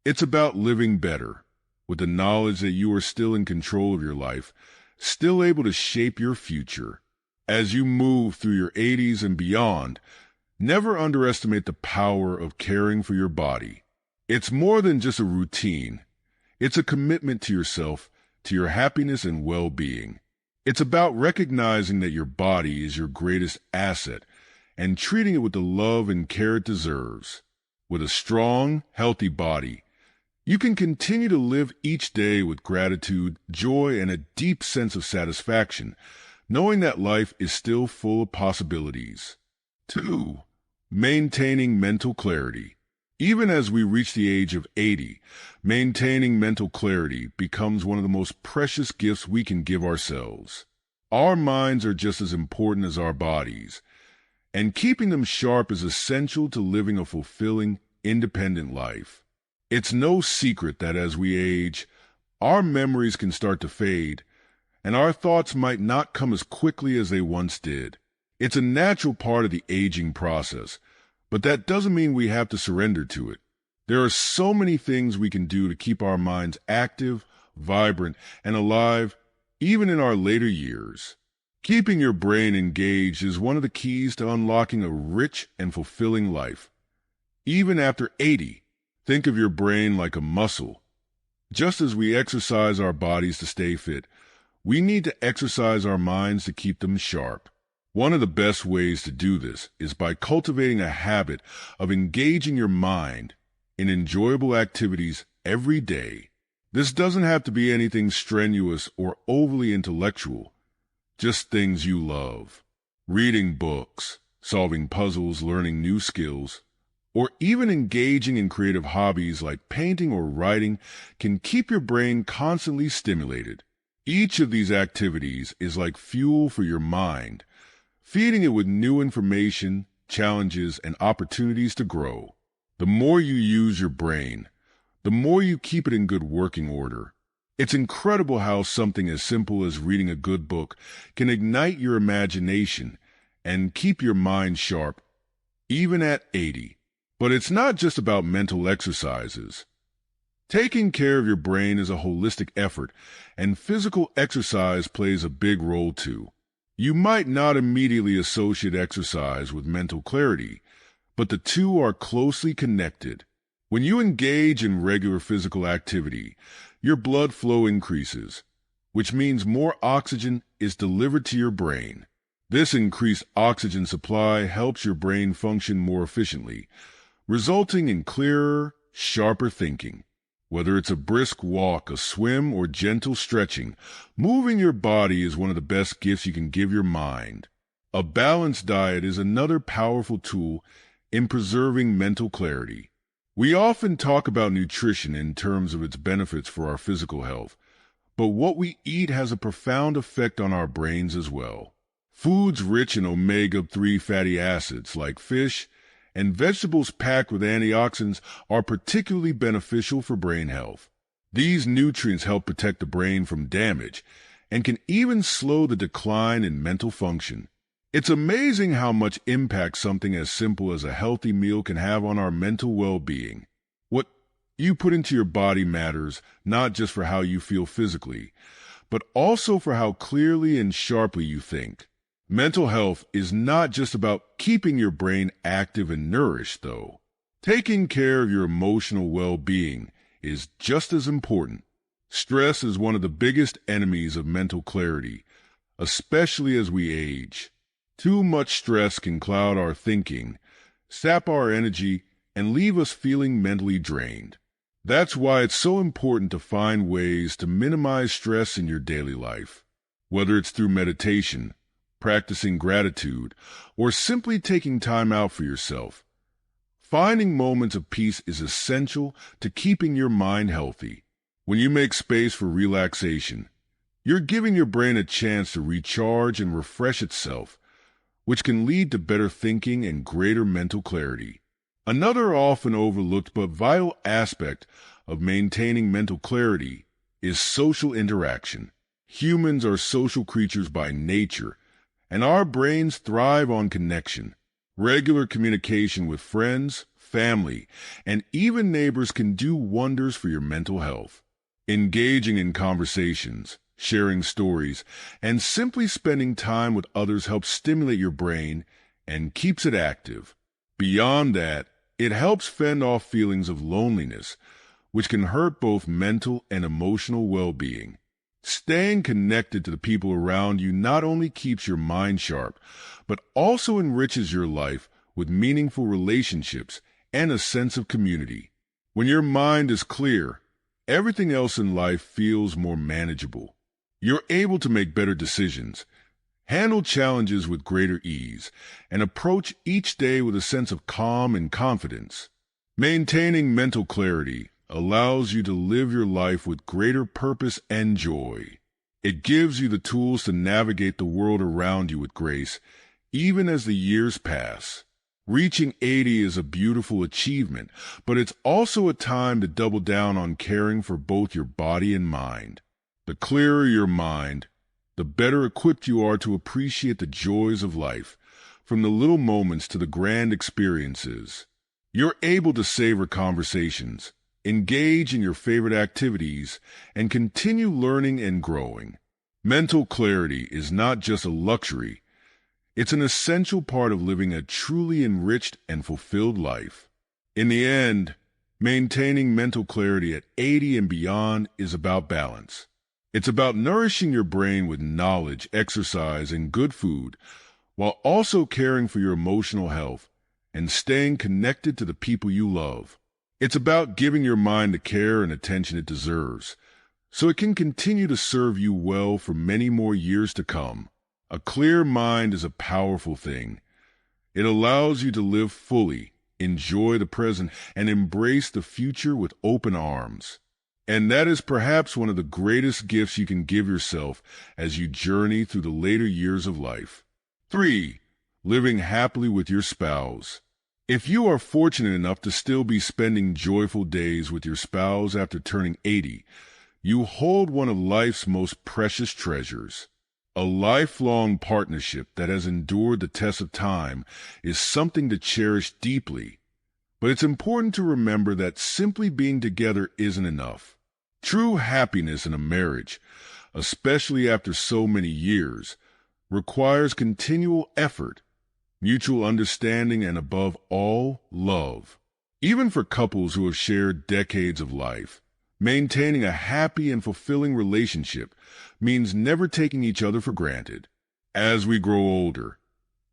It's about living better, with the knowledge that you are still in control of your life, still able to shape your future. As you move through your 80s and beyond, never underestimate the power of caring for your body. It's more than just a routine. It's a commitment to yourself, to your happiness and well-being. It's about recognizing that your body is your greatest asset and treating it with the love and care it deserves. With a strong, healthy body, you can continue to live each day with gratitude, joy, and a deep sense of satisfaction, knowing that life is still full of possibilities. 2. Maintaining mental clarity. Even as we reach the age of 80, maintaining mental clarity becomes one of the most precious gifts we can give ourselves. Our minds are just as important as our bodies, and keeping them sharp is essential to living a fulfilling, independent life. It's no secret that as we age, our memories can start to fade, and our thoughts might not come as quickly as they once did. It's a natural part of the aging process, but that doesn't mean we have to surrender to it. There are so many things we can do to keep our minds active, vibrant, and alive, even in our later years. Keeping your brain engaged is one of the keys to unlocking a rich and fulfilling life. Even after 80, think of your brain like a muscle. Just as we exercise our bodies to stay fit, we need to exercise our minds to keep them sharp. One of the best ways to do this is by cultivating a habit of engaging your mind in enjoyable activities every day. This doesn't have to be anything strenuous or overly intellectual, just things you love. Reading books, solving puzzles, learning new skills, or even engaging in creative hobbies like painting or writing can keep your brain constantly stimulated. Each of these activities is like fuel for your mind, feeding it with new information, challenges, and opportunities to grow. The more you use your brain, the more you keep it in good working order. It's incredible how something as simple as reading a good book can ignite your imagination and keep your mind sharp, even at 80. But it's not just about mental exercises. Taking care of your brain is a holistic effort, and physical exercise plays a big role too. You might not immediately associate exercise with mental clarity, but the two are closely connected. When you engage in regular physical activity, your blood flow increases, which means more oxygen is delivered to your brain. This increased oxygen supply helps your brain function more efficiently, resulting in clearer, sharper thinking. Whether it's a brisk walk, a swim, or gentle stretching, moving your body is one of the best gifts you can give your mind. A balanced diet is another powerful tool in preserving mental clarity. We often talk about nutrition in terms of its benefits for our physical health, but what we eat has a profound effect on our brains as well. Foods rich in omega-3 fatty acids like fish and vegetables packed with antioxidants are particularly beneficial for brain health. These nutrients help protect the brain from damage and can even slow the decline in mental function. It's amazing how much impact something as simple as a healthy meal can have on our mental well-being. What you put into your body matters not just for how you feel physically, but also for how clearly and sharply you think. Mental health is not just about keeping your brain active and nourished, though. Taking care of your emotional well-being is just as important. Stress is one of the biggest enemies of mental clarity, especially as we age. Too much stress can cloud our thinking, sap our energy, and leave us feeling mentally drained. That's why it's so important to find ways to minimize stress in your daily life. Whether it's through meditation, practicing gratitude, or simply taking time out for yourself, finding moments of peace is essential to keeping your mind healthy. When you make space for relaxation, you're giving your brain a chance to recharge and refresh itself, which can lead to better thinking and greater mental clarity. Another often overlooked but vital aspect of maintaining mental clarity is social interaction. Humans are social creatures by nature, and our brains thrive on connection. Regular communication with friends, family, and even neighbors can do wonders for your mental health. Engaging in conversations, sharing stories, and simply spending time with others helps stimulate your brain and keeps it active. Beyond that, it helps fend off feelings of loneliness, which can hurt both mental and emotional well-being. Staying connected to the people around you not only keeps your mind sharp, but also enriches your life with meaningful relationships and a sense of community. When your mind is clear, everything else in life feels more manageable. You're able to make better decisions, handle challenges with greater ease, and approach each day with a sense of calm and confidence. Maintaining mental clarity allows you to live your life with greater purpose and joy. It gives you the tools to navigate the world around you with grace, even as the years pass. Reaching 80 is a beautiful achievement, but it's also a time to double down on caring for both your body and mind. The clearer your mind, the better equipped you are to appreciate the joys of life, from the little moments to the grand experiences. You're able to savor conversations, engage in your favorite activities, and continue learning and growing. Mental clarity is not just a luxury, it's an essential part of living a truly enriched and fulfilled life. In the end, maintaining mental clarity at 80 and beyond is about balance. It's about nourishing your brain with knowledge, exercise, and good food, while also caring for your emotional health and staying connected to the people you love. It's about giving your mind the care and attention it deserves, so it can continue to serve you well for many more years to come. A clear mind is a powerful thing. It allows you to live fully, enjoy the present, and embrace the future with open arms. And that is perhaps one of the greatest gifts you can give yourself as you journey through the later years of life. 3. Living happily with your spouse. If you are fortunate enough to still be spending joyful days with your spouse after turning 80, you hold one of life's most precious treasures. A lifelong partnership that has endured the test of time is something to cherish deeply. But it's important to remember that simply being together isn't enough. True happiness in a marriage, especially after so many years, requires continual effort, mutual understanding, and above all, love. Even for couples who have shared decades of life, maintaining a happy and fulfilling relationship means never taking each other for granted. As we grow older,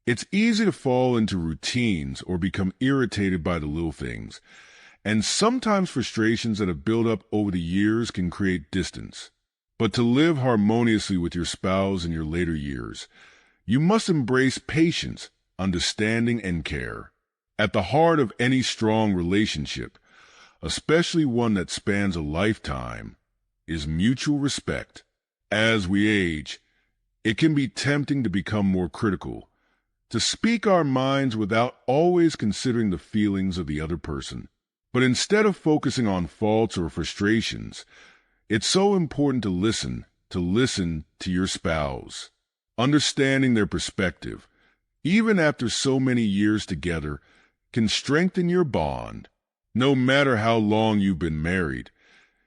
it's easy to fall into routines or become irritated by the little things, and sometimes frustrations that have built up over the years can create distance. But to live harmoniously with your spouse in your later years, you must embrace patience, understanding, and care. At the heart of any strong relationship, especially one that spans a lifetime, is mutual respect. As we age, it can be tempting to become more critical, to speak our minds without always considering the feelings of the other person. But instead of focusing on faults or frustrations, it's so important to listen to your spouse. Understanding their perspective, even after so many years together, can strengthen your bond. No matter how long you've been married,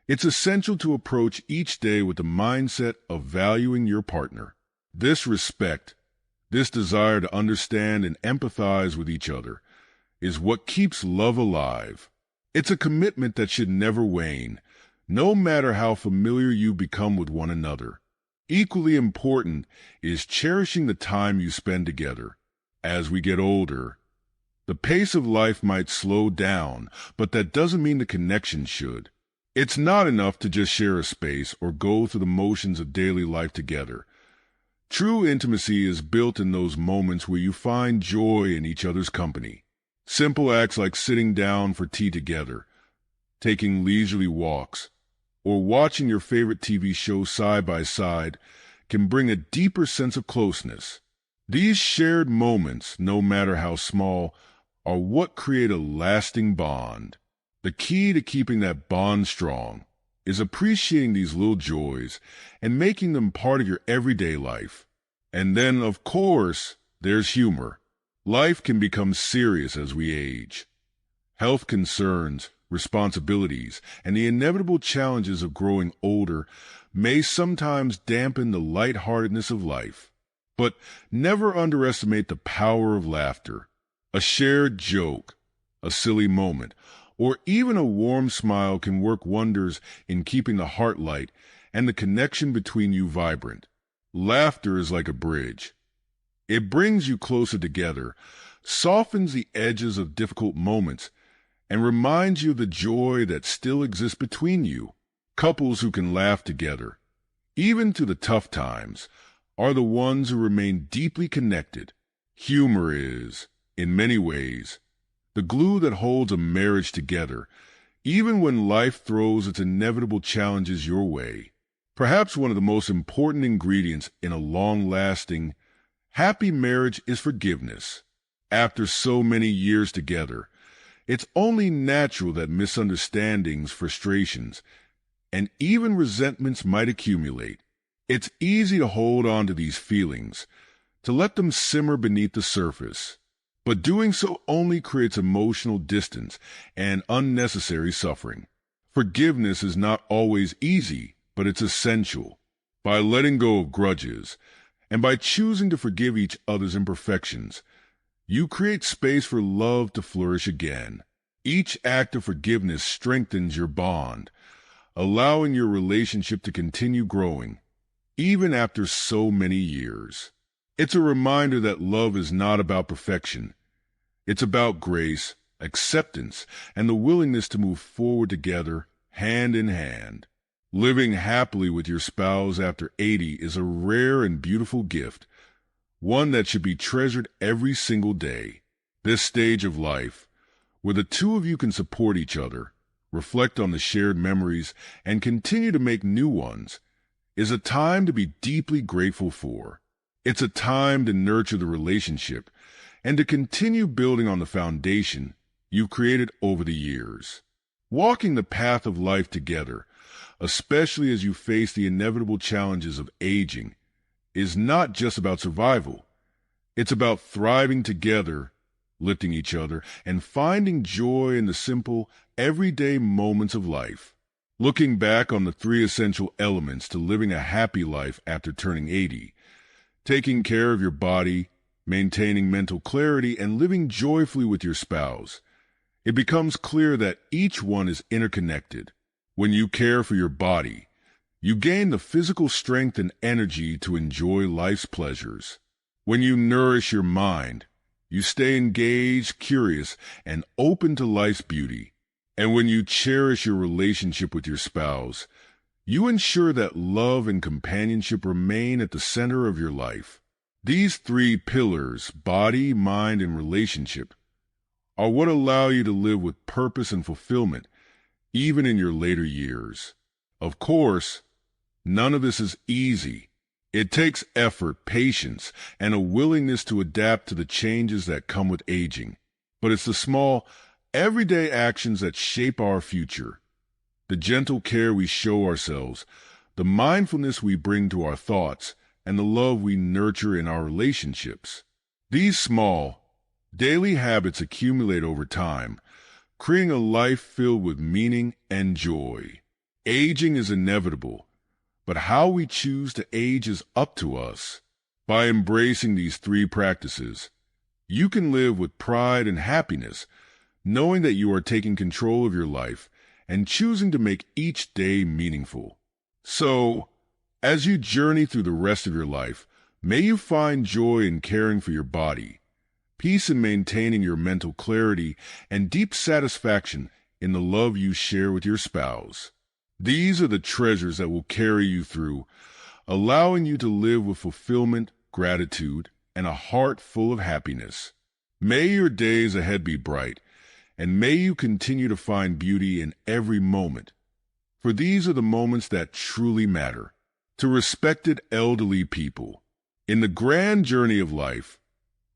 it's essential to approach each day with the mindset of valuing your partner. This respect, this desire to understand and empathize with each other, is what keeps love alive. It's a commitment that should never wane, no matter how familiar you become with one another. Equally important is cherishing the time you spend together. As we get older, the pace of life might slow down, but that doesn't mean the connection should. It's not enough to just share a space or go through the motions of daily life together. True intimacy is built in those moments where you find joy in each other's company. Simple acts like sitting down for tea together, taking leisurely walks, or watching your favorite TV show side by side can bring a deeper sense of closeness. These shared moments, no matter how small, are what create a lasting bond. The key to keeping that bond strong is appreciating these little joys and making them part of your everyday life. And then, of course, there's humor. Life can become serious as we age. Health concerns, responsibilities, and the inevitable challenges of growing older may sometimes dampen the lightheartedness of life. But never underestimate the power of laughter. A shared joke, a silly moment, or even a warm smile can work wonders in keeping the heart light and the connection between you vibrant. Laughter is like a bridge. It brings you closer together, softens the edges of difficult moments, and reminds you of the joy that still exists between you. Couples who can laugh together, even through the tough times, are the ones who remain deeply connected. Humor is, in many ways, the glue that holds a marriage together, even when life throws its inevitable challenges your way. Perhaps one of the most important ingredients in a long-lasting, happy marriage is forgiveness. After so many years together, it's only natural that misunderstandings, frustrations, and even resentments might accumulate. It's easy to hold on to these feelings, to let them simmer beneath the surface. But doing so only creates emotional distance and unnecessary suffering. Forgiveness is not always easy, but it's essential. By letting go of grudges, and by choosing to forgive each other's imperfections, you create space for love to flourish again. Each act of forgiveness strengthens your bond, allowing your relationship to continue growing, even after so many years. It's a reminder that love is not about perfection. It's about grace, acceptance, and the willingness to move forward together, hand in hand. Living happily with your spouse after 80 is a rare and beautiful gift, one that should be treasured every single day. This stage of life, where the two of you can support each other, reflect on the shared memories, and continue to make new ones, is a time to be deeply grateful for. It's a time to nurture the relationship and to continue building on the foundation you've created over the years. Walking the path of life together, especially as you face the inevitable challenges of aging, is not just about survival. It's about thriving together, lifting each other, and finding joy in the simple, everyday moments of life. Looking back on the 3 essential elements to living a happy life after turning 80, taking care of your body, maintaining mental clarity, and living joyfully with your spouse, it becomes clear that each one is interconnected. When you care for your body, You gain the physical strength and energy to enjoy life's pleasures. When you nourish your mind, you stay engaged, curious, and open to life's beauty. And when you cherish your relationship with your spouse, you ensure that love and companionship remain at the center of your life. These three pillars, body, mind, and relationship, are what allow you to live with purpose and fulfillment, even in your later years. Of course, none of this is easy. It takes effort, patience, and a willingness to adapt to the changes that come with aging. But it's the small, everyday actions that shape our future. The gentle care we show ourselves, the mindfulness we bring to our thoughts, and the love we nurture in our relationships. These small, daily habits accumulate over time, creating a life filled with meaning and joy. Aging is inevitable, but how we choose to age is up to us. By embracing these three practices, you can live with pride and happiness, knowing that you are taking control of your life and choosing to make each day meaningful. So, as you journey through the rest of your life, may you find joy in caring for your body, peace in maintaining your mental clarity, and deep satisfaction in the love you share with your spouse. These are the treasures that will carry you through, allowing you to live with fulfillment, gratitude, and a heart full of happiness. May your days ahead be bright, and may you continue to find beauty in every moment. For these are the moments that truly matter. To respected elderly people, in the grand journey of life,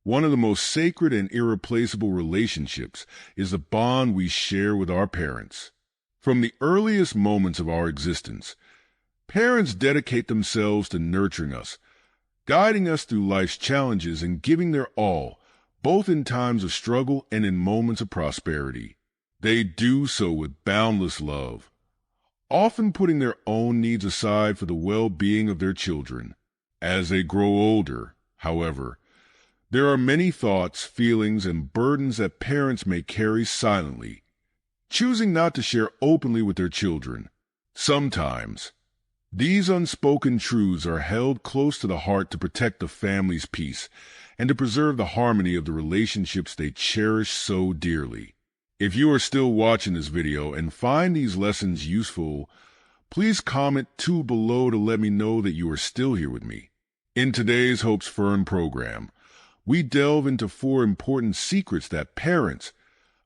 one of the most sacred and irreplaceable relationships is the bond we share with our parents. From the earliest moments of our existence, parents dedicate themselves to nurturing us, guiding us through life's challenges and giving their all, both in times of struggle and in moments of prosperity. They do so with boundless love, often putting their own needs aside for the well-being of their children. As they grow older, however, there are many thoughts, feelings, and burdens that parents may carry silently, choosing not to share openly with their children. Sometimes, these unspoken truths are held close to the heart to protect the family's peace and to preserve the harmony of the relationships they cherish so dearly. If you are still watching this video and find these lessons useful, please comment 2 below to let me know that you are still here with me. In today's Hope's Fern program, we delve into 4 important secrets that parents,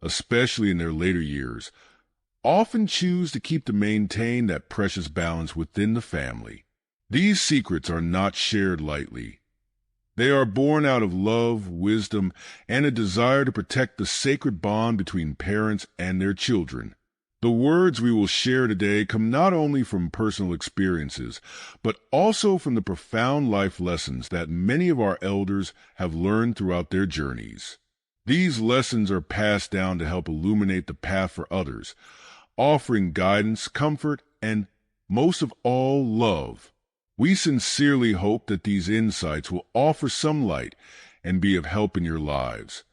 especially in their later years, often choose to keep to maintain that precious balance within the family. These secrets are not shared lightly. They are born out of love, wisdom, and a desire to protect the sacred bond between parents and their children. The words we will share today come not only from personal experiences, but also from the profound life lessons that many of our elders have learned throughout their journeys. These lessons are passed down to help illuminate the path for others, offering guidance, comfort, and, most of all, love. We sincerely hope that these insights will offer some light and be of help in your lives.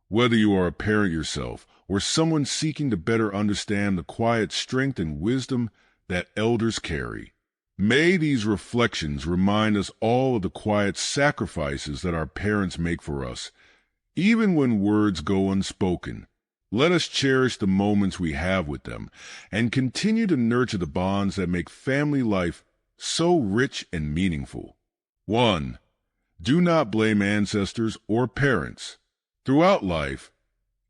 Whether you are a parent yourself or someone seeking to better understand the quiet strength and wisdom that elders carry, may these reflections remind us all of the quiet sacrifices that our parents make for us, even when words go unspoken. Let us cherish the moments we have with them and continue to nurture the bonds that make family life so rich and meaningful. 1. Do not blame ancestors or parents. Throughout life,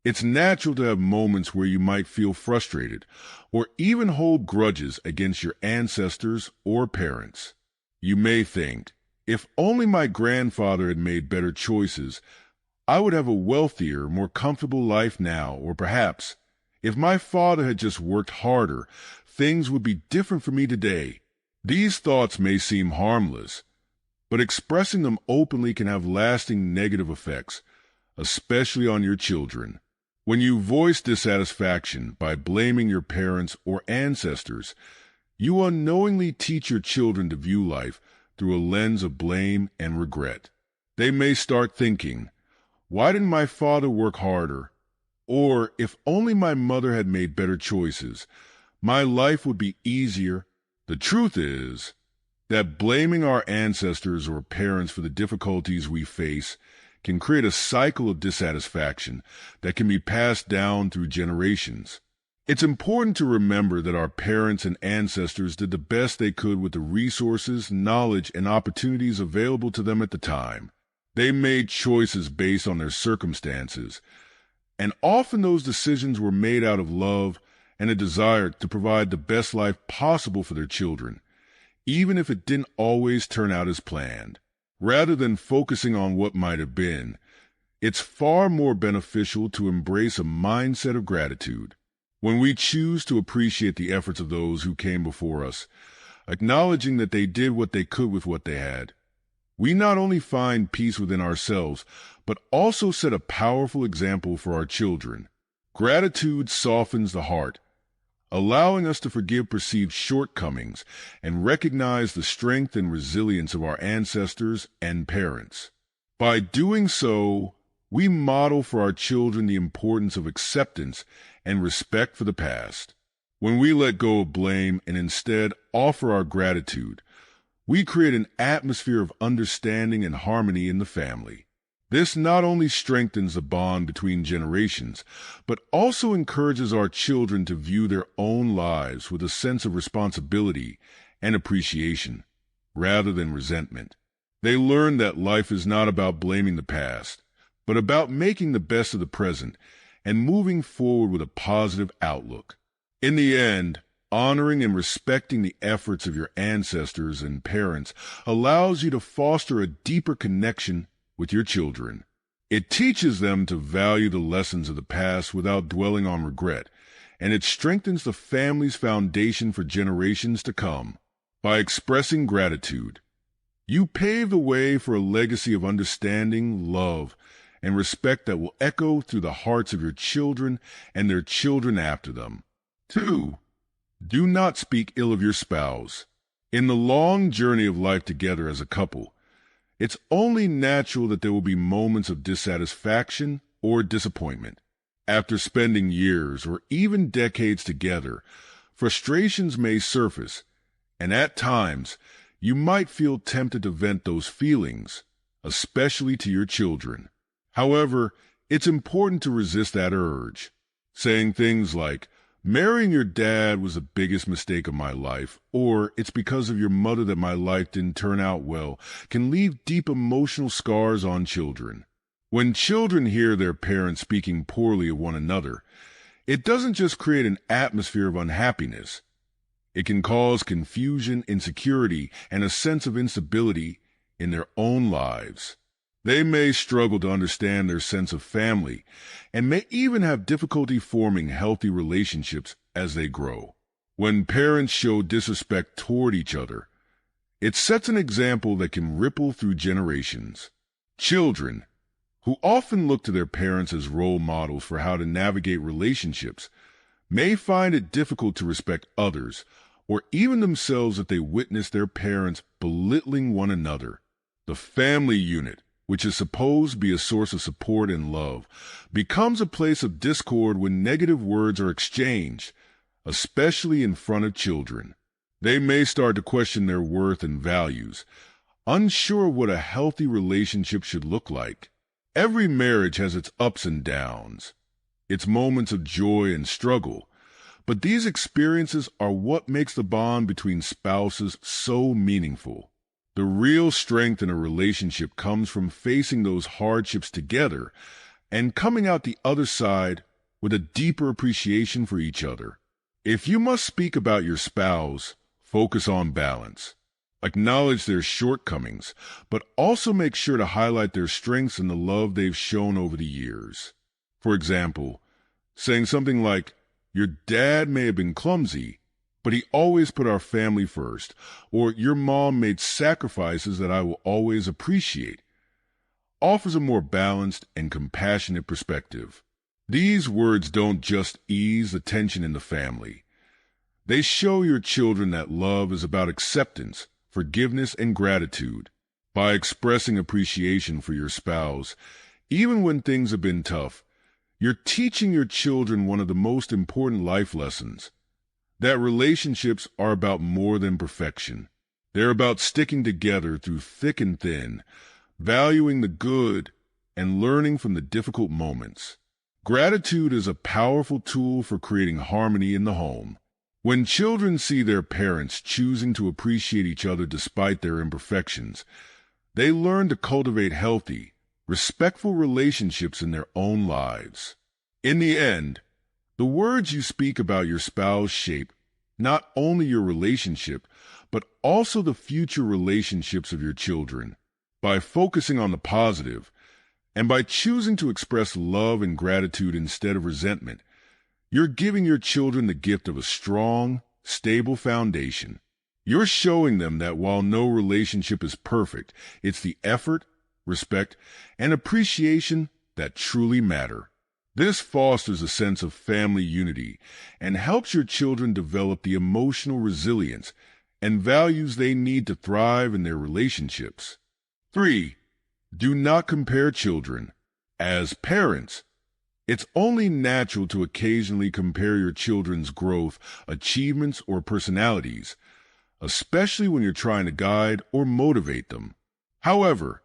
it's natural to have moments where you might feel frustrated or even hold grudges against your ancestors or parents. You may think, if only my grandfather had made better choices, I would have a wealthier, more comfortable life now, or perhaps, if my father had just worked harder, things would be different for me today. These thoughts may seem harmless, but expressing them openly can have lasting negative effects, especially on your children. When you voice dissatisfaction by blaming your parents or ancestors, you unknowingly teach your children to view life through a lens of blame and regret. They may start thinking, "Why didn't my father work harder?" Or, "If only my mother had made better choices, my life would be easier The truth is that blaming our ancestors or parents for the difficulties we face can create a cycle of dissatisfaction that can be passed down through generations. It's important to remember that our parents and ancestors did the best they could with the resources, knowledge, and opportunities available to them at the time. They made choices based on their circumstances, and often those decisions were made out of love and a desire to provide the best life possible for their children, even if it didn't always turn out as planned. Rather than focusing on what might have been, it's far more beneficial to embrace a mindset of gratitude. When we choose to appreciate the efforts of those who came before us, acknowledging that they did what they could with what they had, we not only find peace within ourselves, but also set a powerful example for our children. Gratitude softens the heart, allowing us to forgive perceived shortcomings and recognize the strength and resilience of our ancestors and parents. By doing so, we model for our children the importance of acceptance and respect for the past. When we let go of blame and instead offer our gratitude, we create an atmosphere of understanding and harmony in the family. This not only strengthens the bond between generations, but also encourages our children to view their own lives with a sense of responsibility and appreciation, rather than resentment. They learn that life is not about blaming the past, but about making the best of the present and moving forward with a positive outlook. In the end, honoring and respecting the efforts of your ancestors and parents allows you to foster a deeper connection with your children. It teaches them to value the lessons of the past without dwelling on regret, and it strengthens the family's foundation for generations to come. By expressing gratitude, you pave the way for a legacy of understanding, love, and respect that will echo through the hearts of your children and their children after them. 2. Do not speak ill of your spouse. In the long journey of life together as a couple, it's only natural that there will be moments of dissatisfaction or disappointment. After spending years or even decades together, frustrations may surface, and at times, you might feel tempted to vent those feelings, especially to your children. However, it's important to resist that urge. Saying things like, "Marrying your dad was the biggest mistake of my life," or "It's because of your mother that my life didn't turn out well," can leave deep emotional scars on children. When children hear their parents speaking poorly of one another, it doesn't just create an atmosphere of unhappiness. It can cause confusion, insecurity, and a sense of instability in their own lives. They may struggle to understand their sense of family and may even have difficulty forming healthy relationships as they grow. When parents show disrespect toward each other, it sets an example that can ripple through generations. Children, who often look to their parents as role models for how to navigate relationships, may find it difficult to respect others or even themselves if they witness their parents belittling one another. The family unit, which is supposed to be a source of support and love, becomes a place of discord when negative words are exchanged, especially in front of children. They may start to question their worth and values, unsure of what a healthy relationship should look like. Every marriage has its ups and downs, its moments of joy and struggle, but these experiences are what makes the bond between spouses so meaningful. The real strength in a relationship comes from facing those hardships together and coming out the other side with a deeper appreciation for each other. If you must speak about your spouse, focus on balance. Acknowledge their shortcomings, but also make sure to highlight their strengths and the love they've shown over the years. For example, saying something like, "Your dad may have been clumsy, but he always put our family first," or "Your mom made sacrifices that I will always appreciate," offers a more balanced and compassionate perspective. These words don't just ease the tension in the family. They show your children that love is about acceptance, forgiveness, and gratitude. By expressing appreciation for your spouse, even when things have been tough, you're teaching your children one of the most important life lessons. that relationships are about more than perfection. They're about sticking together through thick and thin, valuing the good and learning from the difficult moments. Gratitude is a powerful tool for creating harmony in the home. When children see their parents choosing to appreciate each other despite their imperfections, they learn to cultivate healthy, respectful relationships in their own lives. In the end, the words you speak about your spouse shape not only your relationship, but also the future relationships of your children. By focusing on the positive, and by choosing to express love and gratitude instead of resentment, you're giving your children the gift of a strong, stable foundation. You're showing them that while no relationship is perfect, it's the effort, respect, and appreciation that truly matter. This fosters a sense of family unity and helps your children develop the emotional resilience and values they need to thrive in their relationships. 3. Do not compare children. As parents, it's only natural to occasionally compare your children's growth, achievements, or personalities, especially when you're trying to guide or motivate them. However,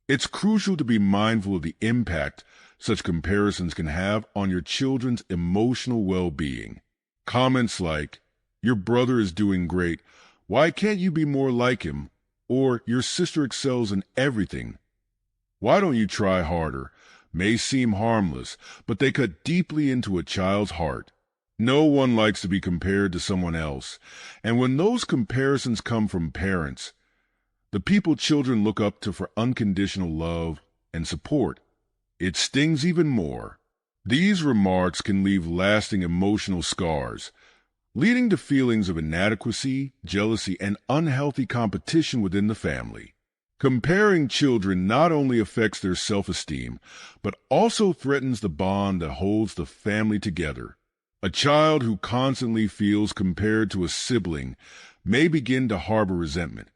it's crucial to be mindful of the impact such comparisons can have on your children's emotional well-being. Comments like, "Your brother is doing great, why can't you be more like him?" Or, "Your sister excels in everything, why don't you try harder?" may seem harmless, but they cut deeply into a child's heart. No one likes to be compared to someone else, and when those comparisons come from parents, the people children look up to for unconditional love and support, it stings even more. These remarks can leave lasting emotional scars, leading to feelings of inadequacy, jealousy, and unhealthy competition within the family. Comparing children not only affects their self-esteem, but also threatens the bond that holds the family together. A child who constantly feels compared to a sibling may begin to harbor resentment,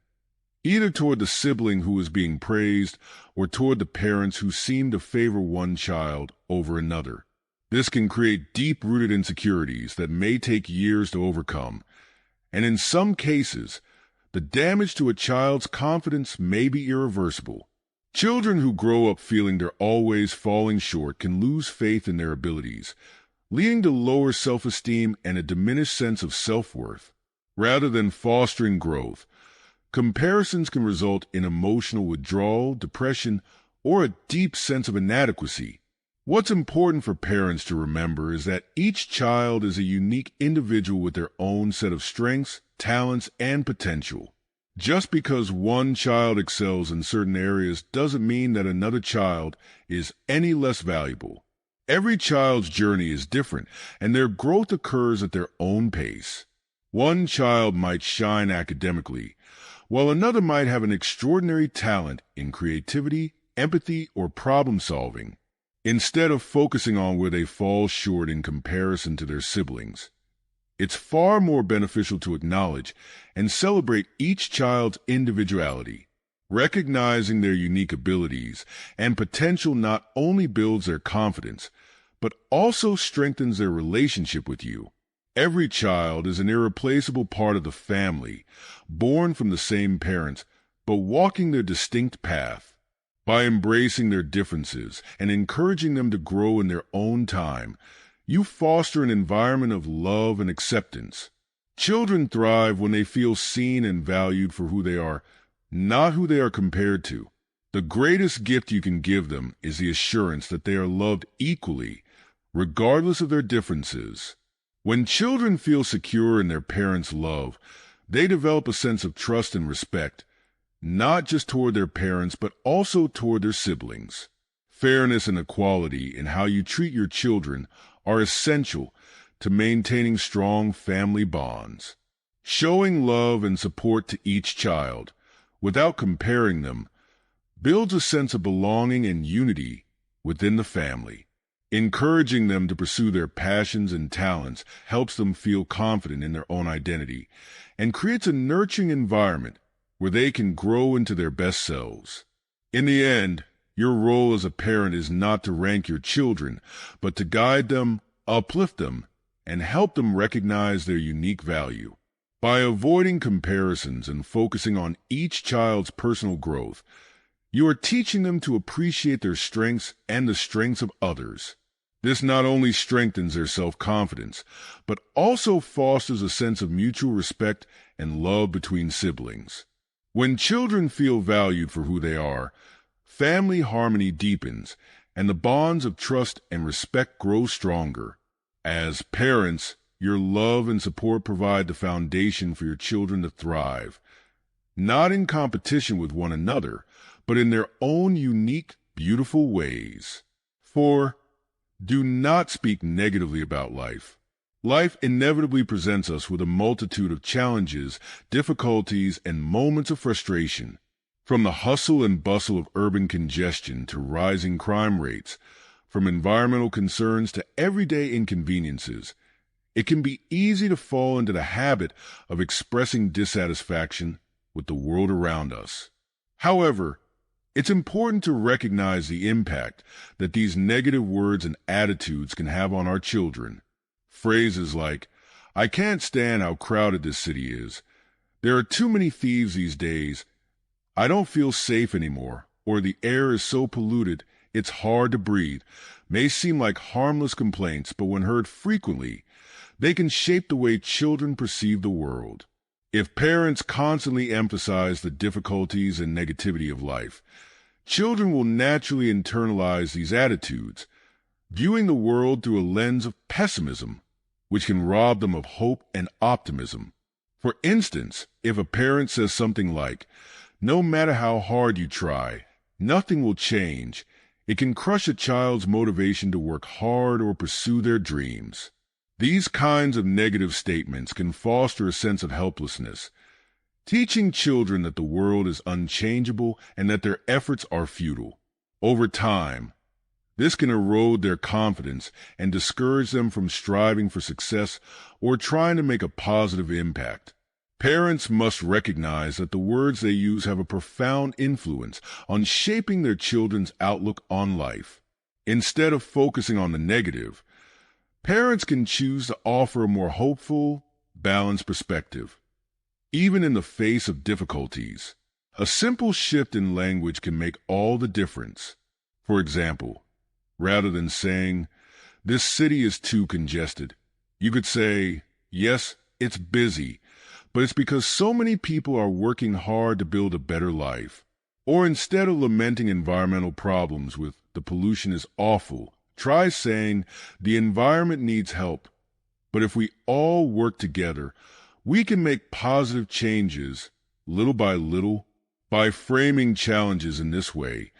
either toward the sibling who is being praised or toward the parents who seem to favor one child over another. This can create deep-rooted insecurities that may take years to overcome, and in some cases, the damage to a child's confidence may be irreversible. Children who grow up feeling they're always falling short can lose faith in their abilities, leading to lower self-esteem and a diminished sense of self-worth. Rather than fostering growth, comparisons can result in emotional withdrawal, depression, or a deep sense of inadequacy. What's important for parents to remember is that each child is a unique individual with their own set of strengths, talents, and potential. Just because one child excels in certain areas doesn't mean that another child is any less valuable. Every child's journey is different, and their growth occurs at their own pace. One child might shine academically, while another might have an extraordinary talent in creativity, empathy, or problem-solving. Instead of focusing on where they fall short in comparison to their siblings, it's far more beneficial to acknowledge and celebrate each child's individuality. Recognizing their unique abilities and potential not only builds their confidence, but also strengthens their relationship with you. Every child is an irreplaceable part of the family, born from the same parents, but walking their distinct path. By embracing their differences and encouraging them to grow in their own time, you foster an environment of love and acceptance. Children thrive when they feel seen and valued for who they are, not who they are compared to. The greatest gift you can give them is the assurance that they are loved equally, regardless of their differences. When children feel secure in their parents' love, they develop a sense of trust and respect, not just toward their parents, but also toward their siblings. Fairness and equality in how you treat your children are essential to maintaining strong family bonds. Showing love and support to each child, without comparing them, builds a sense of belonging and unity within the family. Encouraging them to pursue their passions and talents helps them feel confident in their own identity and creates a nurturing environment where they can grow into their best selves. In the end, your role as a parent is not to rank your children, but to guide them, uplift them, and help them recognize their unique value. By avoiding comparisons and focusing on each child's personal growth, you are teaching them to appreciate their strengths and the strengths of others. This not only strengthens their self-confidence, but also fosters a sense of mutual respect and love between siblings. When children feel valued for who they are, family harmony deepens, and the bonds of trust and respect grow stronger. As parents, your love and support provide the foundation for your children to thrive, not in competition with one another, but in their own unique, beautiful ways. 4. Do not speak negatively about life. Life inevitably presents us with a multitude of challenges, difficulties, and moments of frustration. From the hustle and bustle of urban congestion to rising crime rates, from environmental concerns to everyday inconveniences, it can be easy to fall into the habit of expressing dissatisfaction with the world around us. However, it's important to recognize the impact that these negative words and attitudes can have on our children. Phrases like, "I can't stand how crowded this city is," "There are too many thieves these days," "I don't feel safe anymore," or "The air is so polluted, it's hard to breathe," may seem like harmless complaints, but when heard frequently, they can shape the way children perceive the world. If parents constantly emphasize the difficulties and negativity of life, children will naturally internalize these attitudes, viewing the world through a lens of pessimism, which can rob them of hope and optimism. For instance, if a parent says something like, "No matter how hard you try, nothing will change," it can crush a child's motivation to work hard or pursue their dreams. These kinds of negative statements can foster a sense of helplessness, teaching children that the world is unchangeable and that their efforts are futile. Over time, this can erode their confidence and discourage them from striving for success or trying to make a positive impact. Parents must recognize that the words they use have a profound influence on shaping their children's outlook on life. Instead of focusing on the negative, parents can choose to offer a more hopeful, balanced perspective. Even in the face of difficulties, a simple shift in language can make all the difference. For example, rather than saying, "This city is too congested," you could say, "Yes, it's busy, but it's because so many people are working hard to build a better life." Or instead of lamenting environmental problems with "the pollution is awful," try saying, "The environment needs help, but if we all work together, we can make positive changes little by little." By framing challenges in this way,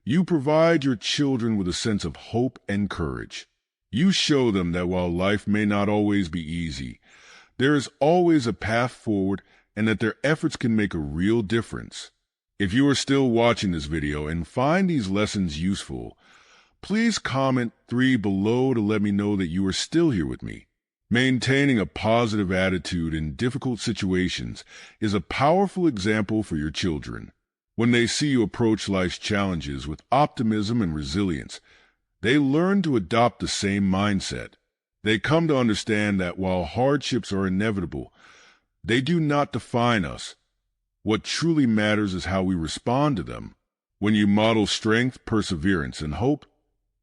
you provide your children with a sense of hope and courage. You show them that while life may not always be easy, there is always a path forward and that their efforts can make a real difference. If you are still watching this video and find these lessons useful, please comment 3 below to let me know that you are still here with me. Maintaining a positive attitude in difficult situations is a powerful example for your children. When they see you approach life's challenges with optimism and resilience, they learn to adopt the same mindset. They come to understand that while hardships are inevitable, they do not define us. What truly matters is how we respond to them. When you model strength, perseverance, and hope,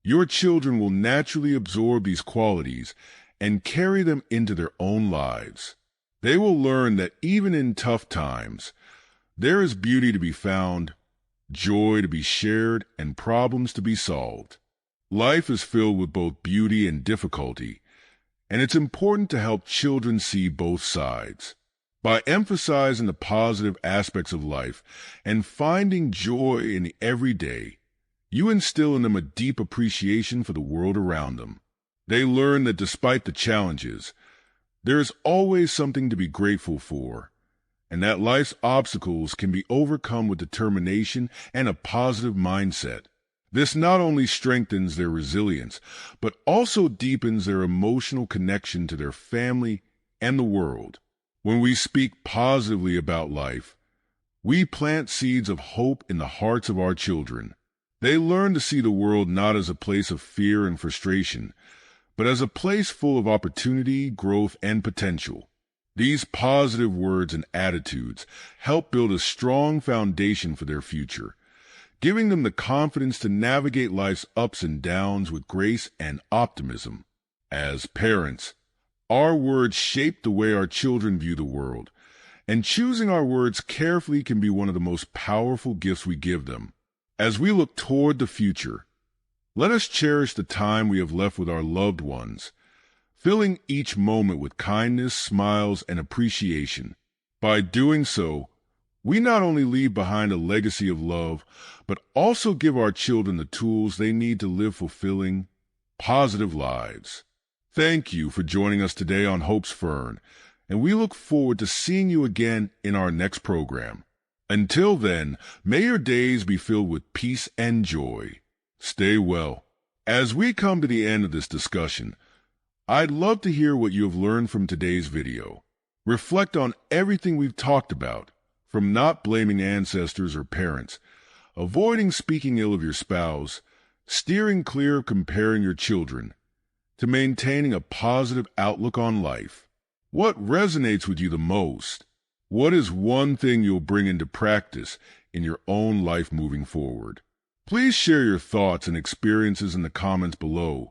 your children will naturally absorb these qualities and carry them into their own lives. They will learn that even in tough times, there is beauty to be found, joy to be shared, and problems to be solved. Life is filled with both beauty and difficulty, and it's important to help children see both sides. By emphasizing the positive aspects of life and finding joy in the everyday, you instill in them a deep appreciation for the world around them. They learn that despite the challenges, there is always something to be grateful for, and that life's obstacles can be overcome with determination and a positive mindset. This not only strengthens their resilience, but also deepens their emotional connection to their family and the world. When we speak positively about life, we plant seeds of hope in the hearts of our children. They learn to see the world not as a place of fear and frustration, but as a place full of opportunity, growth, and potential. These positive words and attitudes help build a strong foundation for their future, giving them the confidence to navigate life's ups and downs with grace and optimism. As parents, our words shape the way our children view the world, and choosing our words carefully can be one of the most powerful gifts we give them. As we look toward the future, let us cherish the time we have left with our loved ones, filling each moment with kindness, smiles, and appreciation. By doing so, we not only leave behind a legacy of love, but also give our children the tools they need to live fulfilling, positive lives. Thank you for joining us today on Hope's Fern, and we look forward to seeing you again in our next program. Until then, may your days be filled with peace and joy. Stay well. As we come to the end of this discussion, I'd love to hear what you have learned from today's video. Reflect on everything we've talked about, from not blaming ancestors or parents, avoiding speaking ill of your spouse, steering clear of comparing your children, to maintaining a positive outlook on life. What resonates with you the most? What is one thing you'll bring into practice in your own life moving forward? Please share your thoughts and experiences in the comments below.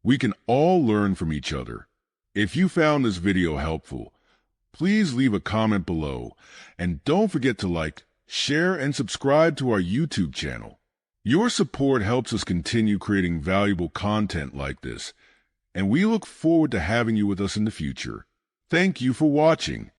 We can all learn from each other. If you found this video helpful, please leave a comment below, and don't forget to like, share, and subscribe to our YouTube channel. Your support helps us continue creating valuable content like this, and we look forward to having you with us in the future. Thank you for watching.